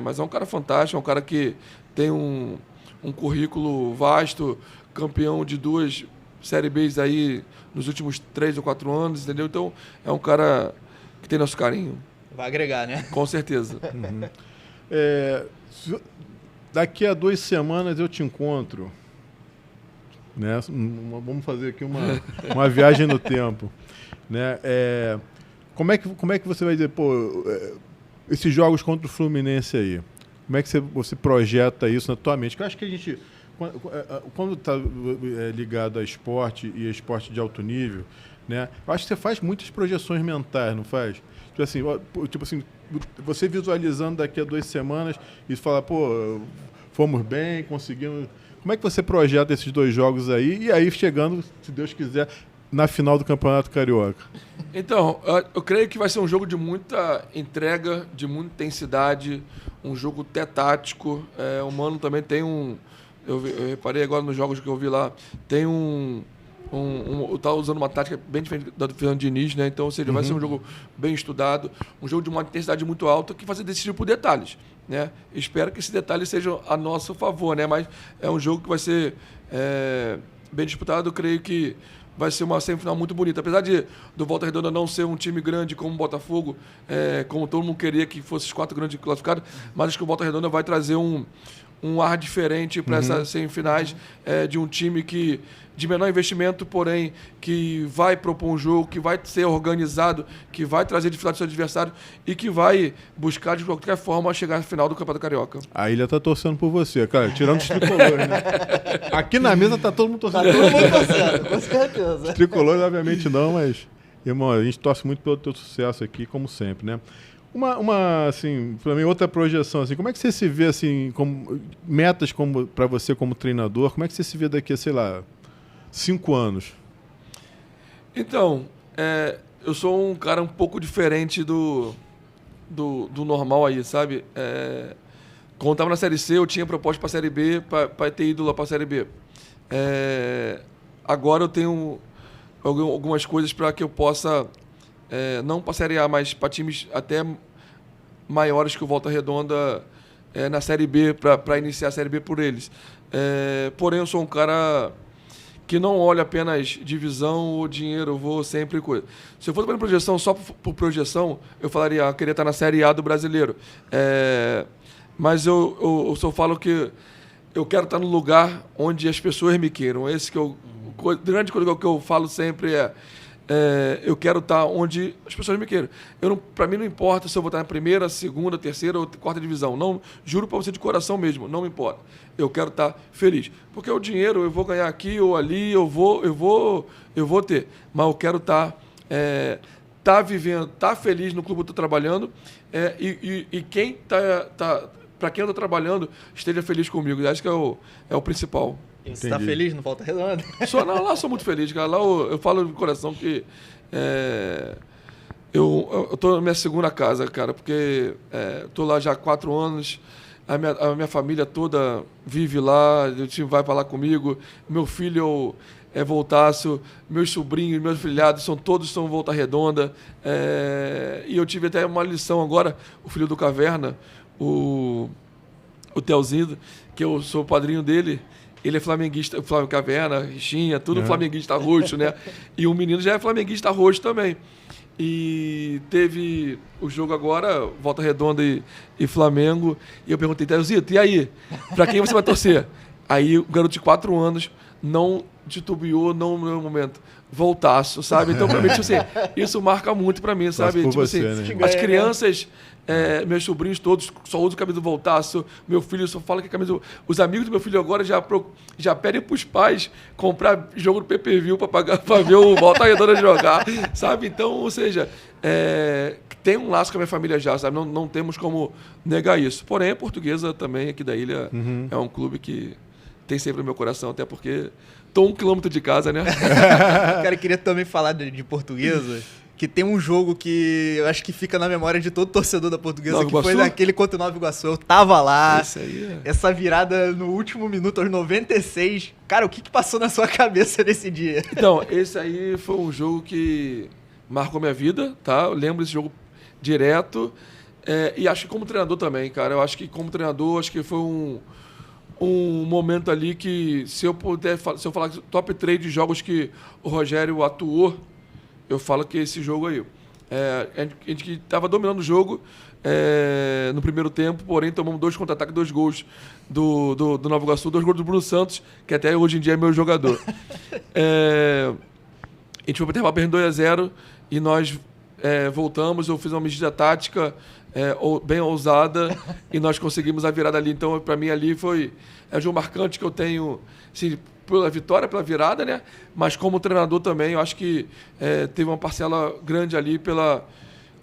Speaker 3: Mas é um cara fantástico, é um cara que tem um currículo vasto, campeão de 2 Série Bs aí nos últimos 3 ou 4 anos, entendeu? Então, é um cara que tem nosso carinho.
Speaker 2: Vai agregar, né?
Speaker 3: Com certeza.
Speaker 1: Daqui a 2 semanas eu te encontro, né? Vamos fazer aqui uma viagem no tempo, né? Como é que você vai dizer, pô, esses jogos contra o Fluminense aí, como é que você projeta isso na tua mente? Porque eu acho que a gente, quando está ligado a esporte e a esporte de alto nível, né, eu acho que você faz muitas projeções mentais, não faz? Tipo assim, você visualizando daqui a 2 semanas e fala, pô, fomos bem, conseguimos... Como é que você projeta esses 2 jogos aí e aí chegando, se Deus quiser, na final do Campeonato Carioca?
Speaker 3: Então, eu creio que vai ser um jogo de muita entrega, de muita intensidade, um jogo até tático. O Mano também tem eu reparei agora nos jogos que eu vi lá, tem tá usando uma tática bem diferente da do Fernando Diniz, né? Então, ou seja, vai ser um jogo bem estudado, um jogo de uma intensidade muito alta que vai ser decidido por detalhes, né? Espero que esses detalhes sejam a nosso favor, né? Mas é um jogo que vai ser bem disputado. Eu creio que vai ser uma semifinal muito bonita. Apesar do Volta Redonda não ser um time grande como o Botafogo, como todo mundo queria que fosse os 4 grandes classificados, mas acho que o Volta Redonda vai trazer um ar diferente para essas semifinais, de um time de menor investimento, porém, que vai propor um jogo, que vai ser organizado, que vai trazer dificuldade do seu adversário e que vai buscar, de qualquer forma, chegar na final do Campeonato Carioca.
Speaker 1: A Ilha tá torcendo por você, cara, tirando os tricolores, né? Aqui na mesa tá todo mundo torcendo.
Speaker 2: Tá todo mundo torcendo, com certeza.
Speaker 1: Os tricolores, obviamente, não, mas, irmão, a gente torce muito pelo teu sucesso aqui, como sempre, né? Assim, para mim, outra projeção, assim, como é que você se vê, assim, metas para você como treinador, como é que você se vê daqui a, sei lá, 5 anos?
Speaker 3: Então, eu sou um cara um pouco diferente do normal aí, sabe? Quando eu estava na Série C, eu tinha proposta para a Série B, para ter ido lá para a Série B. Agora eu tenho algumas coisas para que eu possa, não para a Série A, mas para times até maiores que o Volta Redonda na Série B, para iniciar a Série B por eles. Porém, eu sou um cara que não olha apenas divisão ou dinheiro, eu vou sempre... Se eu fosse para projeção, só por projeção, eu falaria, eu queria estar na Série A do Brasileiro. Mas eu só falo que eu quero estar no lugar onde as pessoas me queiram. Esse que grande coisa que eu falo sempre eu quero estar onde as pessoas me queiram. Para mim não importa se eu vou estar na primeira, segunda, terceira ou quarta divisão. Não, juro para você de coração mesmo, não me importa. Eu quero estar feliz. Porque o dinheiro eu vou ganhar aqui ou ali, eu vou ter. Mas eu quero estar vivendo, estar feliz no clube que eu estou trabalhando, e quem para quem eu estou trabalhando esteja feliz comigo. Acho que é o principal.
Speaker 2: E você está feliz no Volta Redonda?
Speaker 3: Lá sou muito feliz, cara. Lá eu falo de coração que eu estou na minha segunda casa, cara, porque estou lá já há 4 anos. A minha família toda vive lá, o time vai para lá comigo. Meu filho é Voltaço, meus sobrinhos, meus filhados todos são Volta Redonda. E eu tive até uma lição agora, o filho do Caverna, o Telzinho, que eu sou o padrinho dele. Ele é flamenguista, Flávio Caverna, Richinha, tudo flamenguista roxo, né? E o menino já é flamenguista roxo também. E teve o jogo agora, Volta Redonda e Flamengo, e eu perguntei, Telzito, e aí? Pra quem você vai torcer? Aí o garoto de 4 anos não titubeou, não no meu momento. Voltaço, sabe? Então, pra mim, tipo assim, isso marca muito pra mim, sabe? Tipo
Speaker 1: você,
Speaker 3: assim,
Speaker 1: né?
Speaker 3: As crianças, meus sobrinhos todos só usam camisa do Voltaço, meu filho só fala que a camisa... Os amigos do meu filho agora já pedem pros pais comprar jogo do PPV pra ver o Volta Redonda jogar, sabe? Então, ou seja, tem um laço com a minha família já, sabe? Não temos como negar isso. Porém, a Portuguesa também, aqui da ilha, é um clube que tem sempre no meu coração, até porque estou 1 quilômetro de casa, né?
Speaker 2: Cara, eu queria também falar de Portuguesa, que tem um jogo que eu acho que fica na memória de todo torcedor da Portuguesa,
Speaker 3: Nova
Speaker 2: que foi
Speaker 3: Iguaçu?
Speaker 2: daquele contra o Nova Iguaçu. Eu tava lá,
Speaker 3: Esse aí
Speaker 2: essa virada no último minuto, aos 96. Cara, o que passou na sua cabeça nesse dia?
Speaker 3: Então, esse aí foi um jogo que marcou minha vida, tá? Eu lembro desse jogo direto. E acho que como treinador também, cara. Eu acho que como treinador, acho que foi um momento ali que, se eu falar top 3 de jogos que o Rogério atuou, eu falo que esse jogo aí. A gente estava dominando o jogo no primeiro tempo, porém tomamos 2 contra-ataques, 2 gols do Nova Iguaçu, 2 gols do Bruno Santos, que até hoje em dia é meu jogador. A gente foi para o intervalo perdendo 2-0 e nós voltamos, eu fiz uma medida tática bem ousada e nós conseguimos a virada ali. Então, para mim, ali é um jogo marcante que eu tenho, assim, pela vitória, pela virada, né? Mas como treinador também, eu acho que teve uma parcela grande ali pela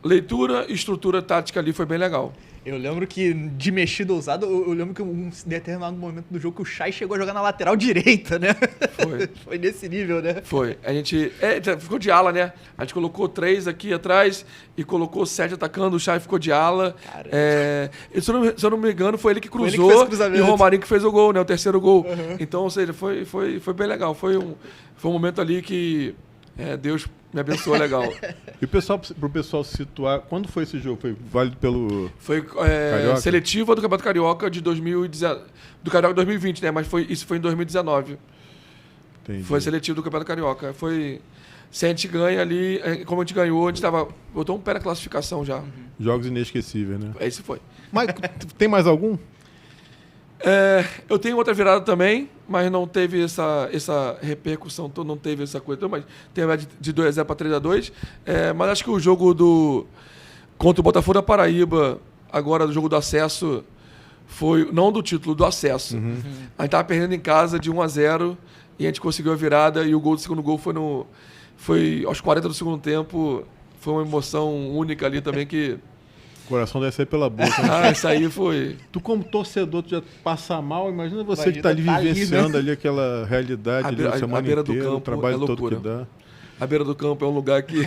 Speaker 3: leitura e estrutura tática ali, foi bem legal.
Speaker 2: Eu lembro que, de mexida ousada, eu lembro que em um determinado momento do jogo que o Chay chegou a jogar na lateral direita, né?
Speaker 3: Foi.
Speaker 2: Foi nesse nível, né?
Speaker 3: Foi. A gente ficou de ala, né? A gente colocou 3 aqui atrás e colocou 7 atacando, o Chay ficou de ala. Se eu não me engano, foi ele que cruzou e o Romarinho que fez o gol, né? O terceiro gol. Uhum. Então, ou seja, foi bem legal. Foi um momento ali que Deus me abençoou legal.
Speaker 1: E pro pessoal se situar, quando foi esse jogo? Foi válido pelo
Speaker 3: Foi seletiva do Campeonato Carioca de 2019, do Carioca 2020, né? Mas isso foi em 2019.
Speaker 1: Entendi.
Speaker 3: Foi seletivo do Campeonato Carioca. Se a gente ganha ali, como a gente ganhou, a gente botou um pé na classificação já.
Speaker 1: Jogos inesquecíveis, né?
Speaker 3: Esse foi.
Speaker 1: Mas tem mais algum?
Speaker 3: Eu tenho outra virada também, mas não teve essa repercussão toda, não teve essa coisa toda, mas tem a de 2-0 para 3-2. Mas acho que o jogo contra o Botafogo da Paraíba, agora do jogo do acesso, foi, não do título, do acesso.
Speaker 1: Uhum.
Speaker 3: A gente estava perdendo em casa de 1-0 e a gente conseguiu a virada e o segundo gol foi aos 40 do segundo tempo. Foi uma emoção única ali também que...
Speaker 1: O coração deve sair pela boca. Né?
Speaker 3: Isso aí foi...
Speaker 1: Tu como torcedor, tu já passa mal, imagina você que tá ali vivenciando ali aquela realidade ali a semana
Speaker 3: beira
Speaker 1: inteira,
Speaker 3: do campo,
Speaker 1: o trabalho todo
Speaker 3: loucura.
Speaker 1: que dá.
Speaker 3: A beira do campo é um lugar que...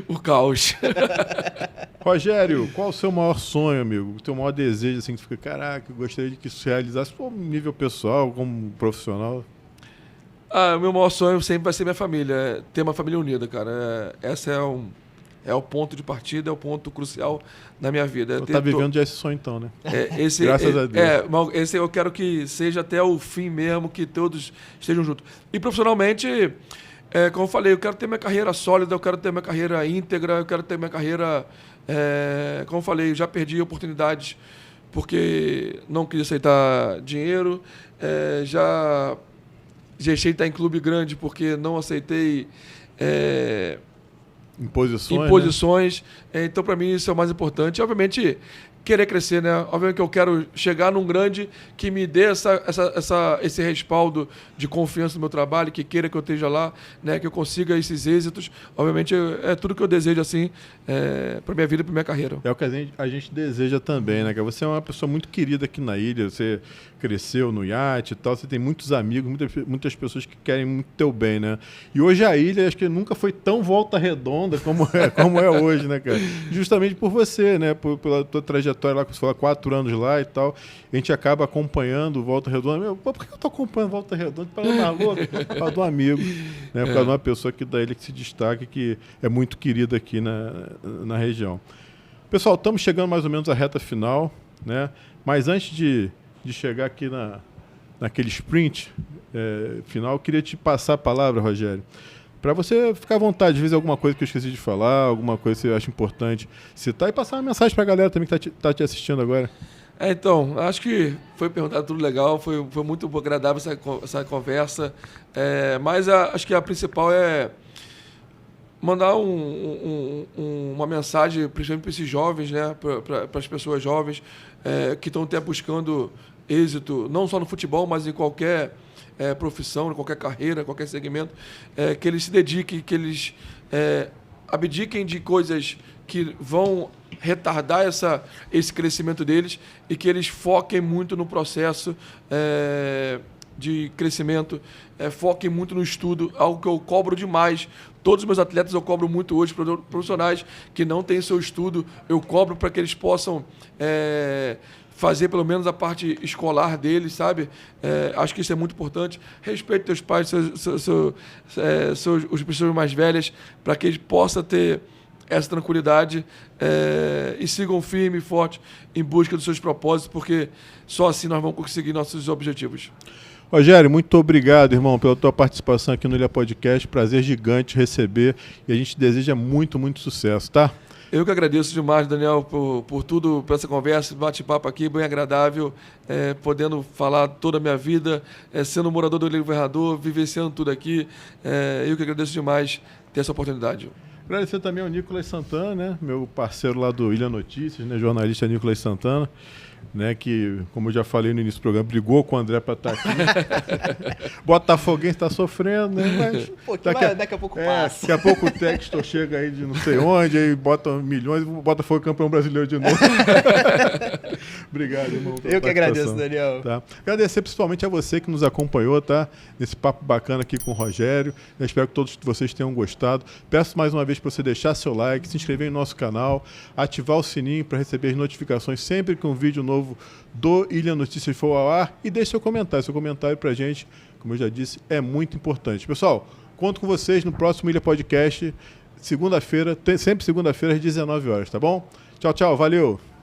Speaker 3: o caos.
Speaker 1: Rogério, qual o seu maior sonho, amigo? O teu maior desejo, assim, que tu fica, caraca, eu gostaria de que isso se realizasse, como nível pessoal, como profissional?
Speaker 3: O meu maior sonho sempre vai ser minha família, ter uma família unida, cara. Esse é o ponto de partida, é o ponto crucial na minha vida.
Speaker 1: Tu tá vivendo já esse sonho então, né?
Speaker 3: Graças a Deus. Esse eu quero que seja até o fim mesmo, que todos estejam juntos. E profissionalmente, como eu falei, eu quero ter minha carreira sólida, eu quero ter minha carreira íntegra, eu quero ter minha carreira... como eu falei, eu já perdi oportunidades porque não quis aceitar dinheiro, já deixei de estar em clube grande porque não aceitei... Imposições.
Speaker 1: Né?
Speaker 3: Então, para mim, isso é o mais importante. Obviamente, querer crescer, né? Obviamente que eu quero chegar num grande que me dê esse respaldo de confiança no meu trabalho, que queira que eu esteja lá, né? Que eu consiga esses êxitos. Obviamente, é tudo que eu desejo, assim, para minha vida e para minha carreira.
Speaker 1: É o que a gente deseja também, né? Você é uma pessoa muito querida aqui na ilha, você cresceu no iate e tal, você tem muitos amigos, muitas pessoas que querem muito teu bem, né? E hoje a ilha, acho que nunca foi tão volta redonda como é hoje, né, cara? Justamente por você, né? Pela tua trajetória lá, que você falou, 4 anos lá e tal, a gente acaba acompanhando Volta Redonda. Por que eu tô acompanhando Volta Redonda? Por causa do amigo, né? Por causa de uma pessoa aqui da ilha que se destaca, que é muito querida aqui na região. Pessoal, estamos chegando mais ou menos à reta final, né? Mas antes de chegar aqui naquele sprint final, eu queria te passar a palavra, Rogério, para você ficar à vontade, às vezes alguma coisa que eu esqueci de falar, alguma coisa que você acha importante citar e passar uma mensagem para a galera também que está te assistindo agora.
Speaker 3: Então, acho que foi perguntado tudo legal, foi muito agradável essa conversa, mas acho que a principal é mandar uma mensagem, principalmente para esses jovens, né, para as pessoas jovens que estão até buscando êxito, não só no futebol, mas em qualquer profissão, em qualquer carreira, qualquer segmento, que eles se dediquem, que eles abdiquem de coisas que vão retardar esse crescimento deles e que eles foquem muito no processo de crescimento, foquem muito no estudo, algo que eu cobro demais. Todos os meus atletas eu cobro muito hoje, profissionais que não têm seu estudo, eu cobro para que eles possam fazer pelo menos a parte escolar deles, sabe? Acho que isso é muito importante. Respeite teus pais, os pessoas mais velhas, para que eles possam ter essa tranquilidade e sigam firme e forte em busca dos seus propósitos, porque só assim nós vamos conseguir nossos objetivos.
Speaker 1: Rogério, muito obrigado, irmão, pela tua participação aqui no Ilha Podcast. Prazer gigante receber e a gente deseja muito, muito sucesso, tá?
Speaker 3: Eu que agradeço demais, Daniel, por tudo, por essa conversa, bate-papo aqui, bem agradável, podendo falar toda a minha vida, sendo morador do Ilha Governador, vivenciando tudo aqui. Eu que agradeço demais ter essa oportunidade.
Speaker 1: Agradecer também ao Nicolas Santana, né? Meu parceiro lá do Ilha Notícias, né? Jornalista Nicolas Santana, né? Que, como eu já falei no início do programa, brigou com o André para estar aqui. Botafoguense está sofrendo, né? Mas
Speaker 2: daqui a pouco passa.
Speaker 1: Daqui a pouco o Textor chega aí de não sei onde, aí bota milhões e o Botafogo campeão brasileiro de novo. Obrigado, irmão.
Speaker 2: Eu que agradeço, Daniel.
Speaker 1: Tá? Agradecer principalmente a você que nos acompanhou, tá? Nesse papo bacana aqui com o Rogério. Eu espero que todos vocês tenham gostado. Peço mais uma vez para você deixar seu like, se inscrever em nosso canal, ativar o sininho para receber as notificações sempre que um vídeo novo do Ilha Notícias for ao ar e deixe seu comentário. Seu comentário pra gente, como eu já disse, é muito importante. Pessoal, conto com vocês no próximo Ilha Podcast, segunda-feira, sempre segunda-feira às 19 horas, tá bom? Tchau, tchau, valeu!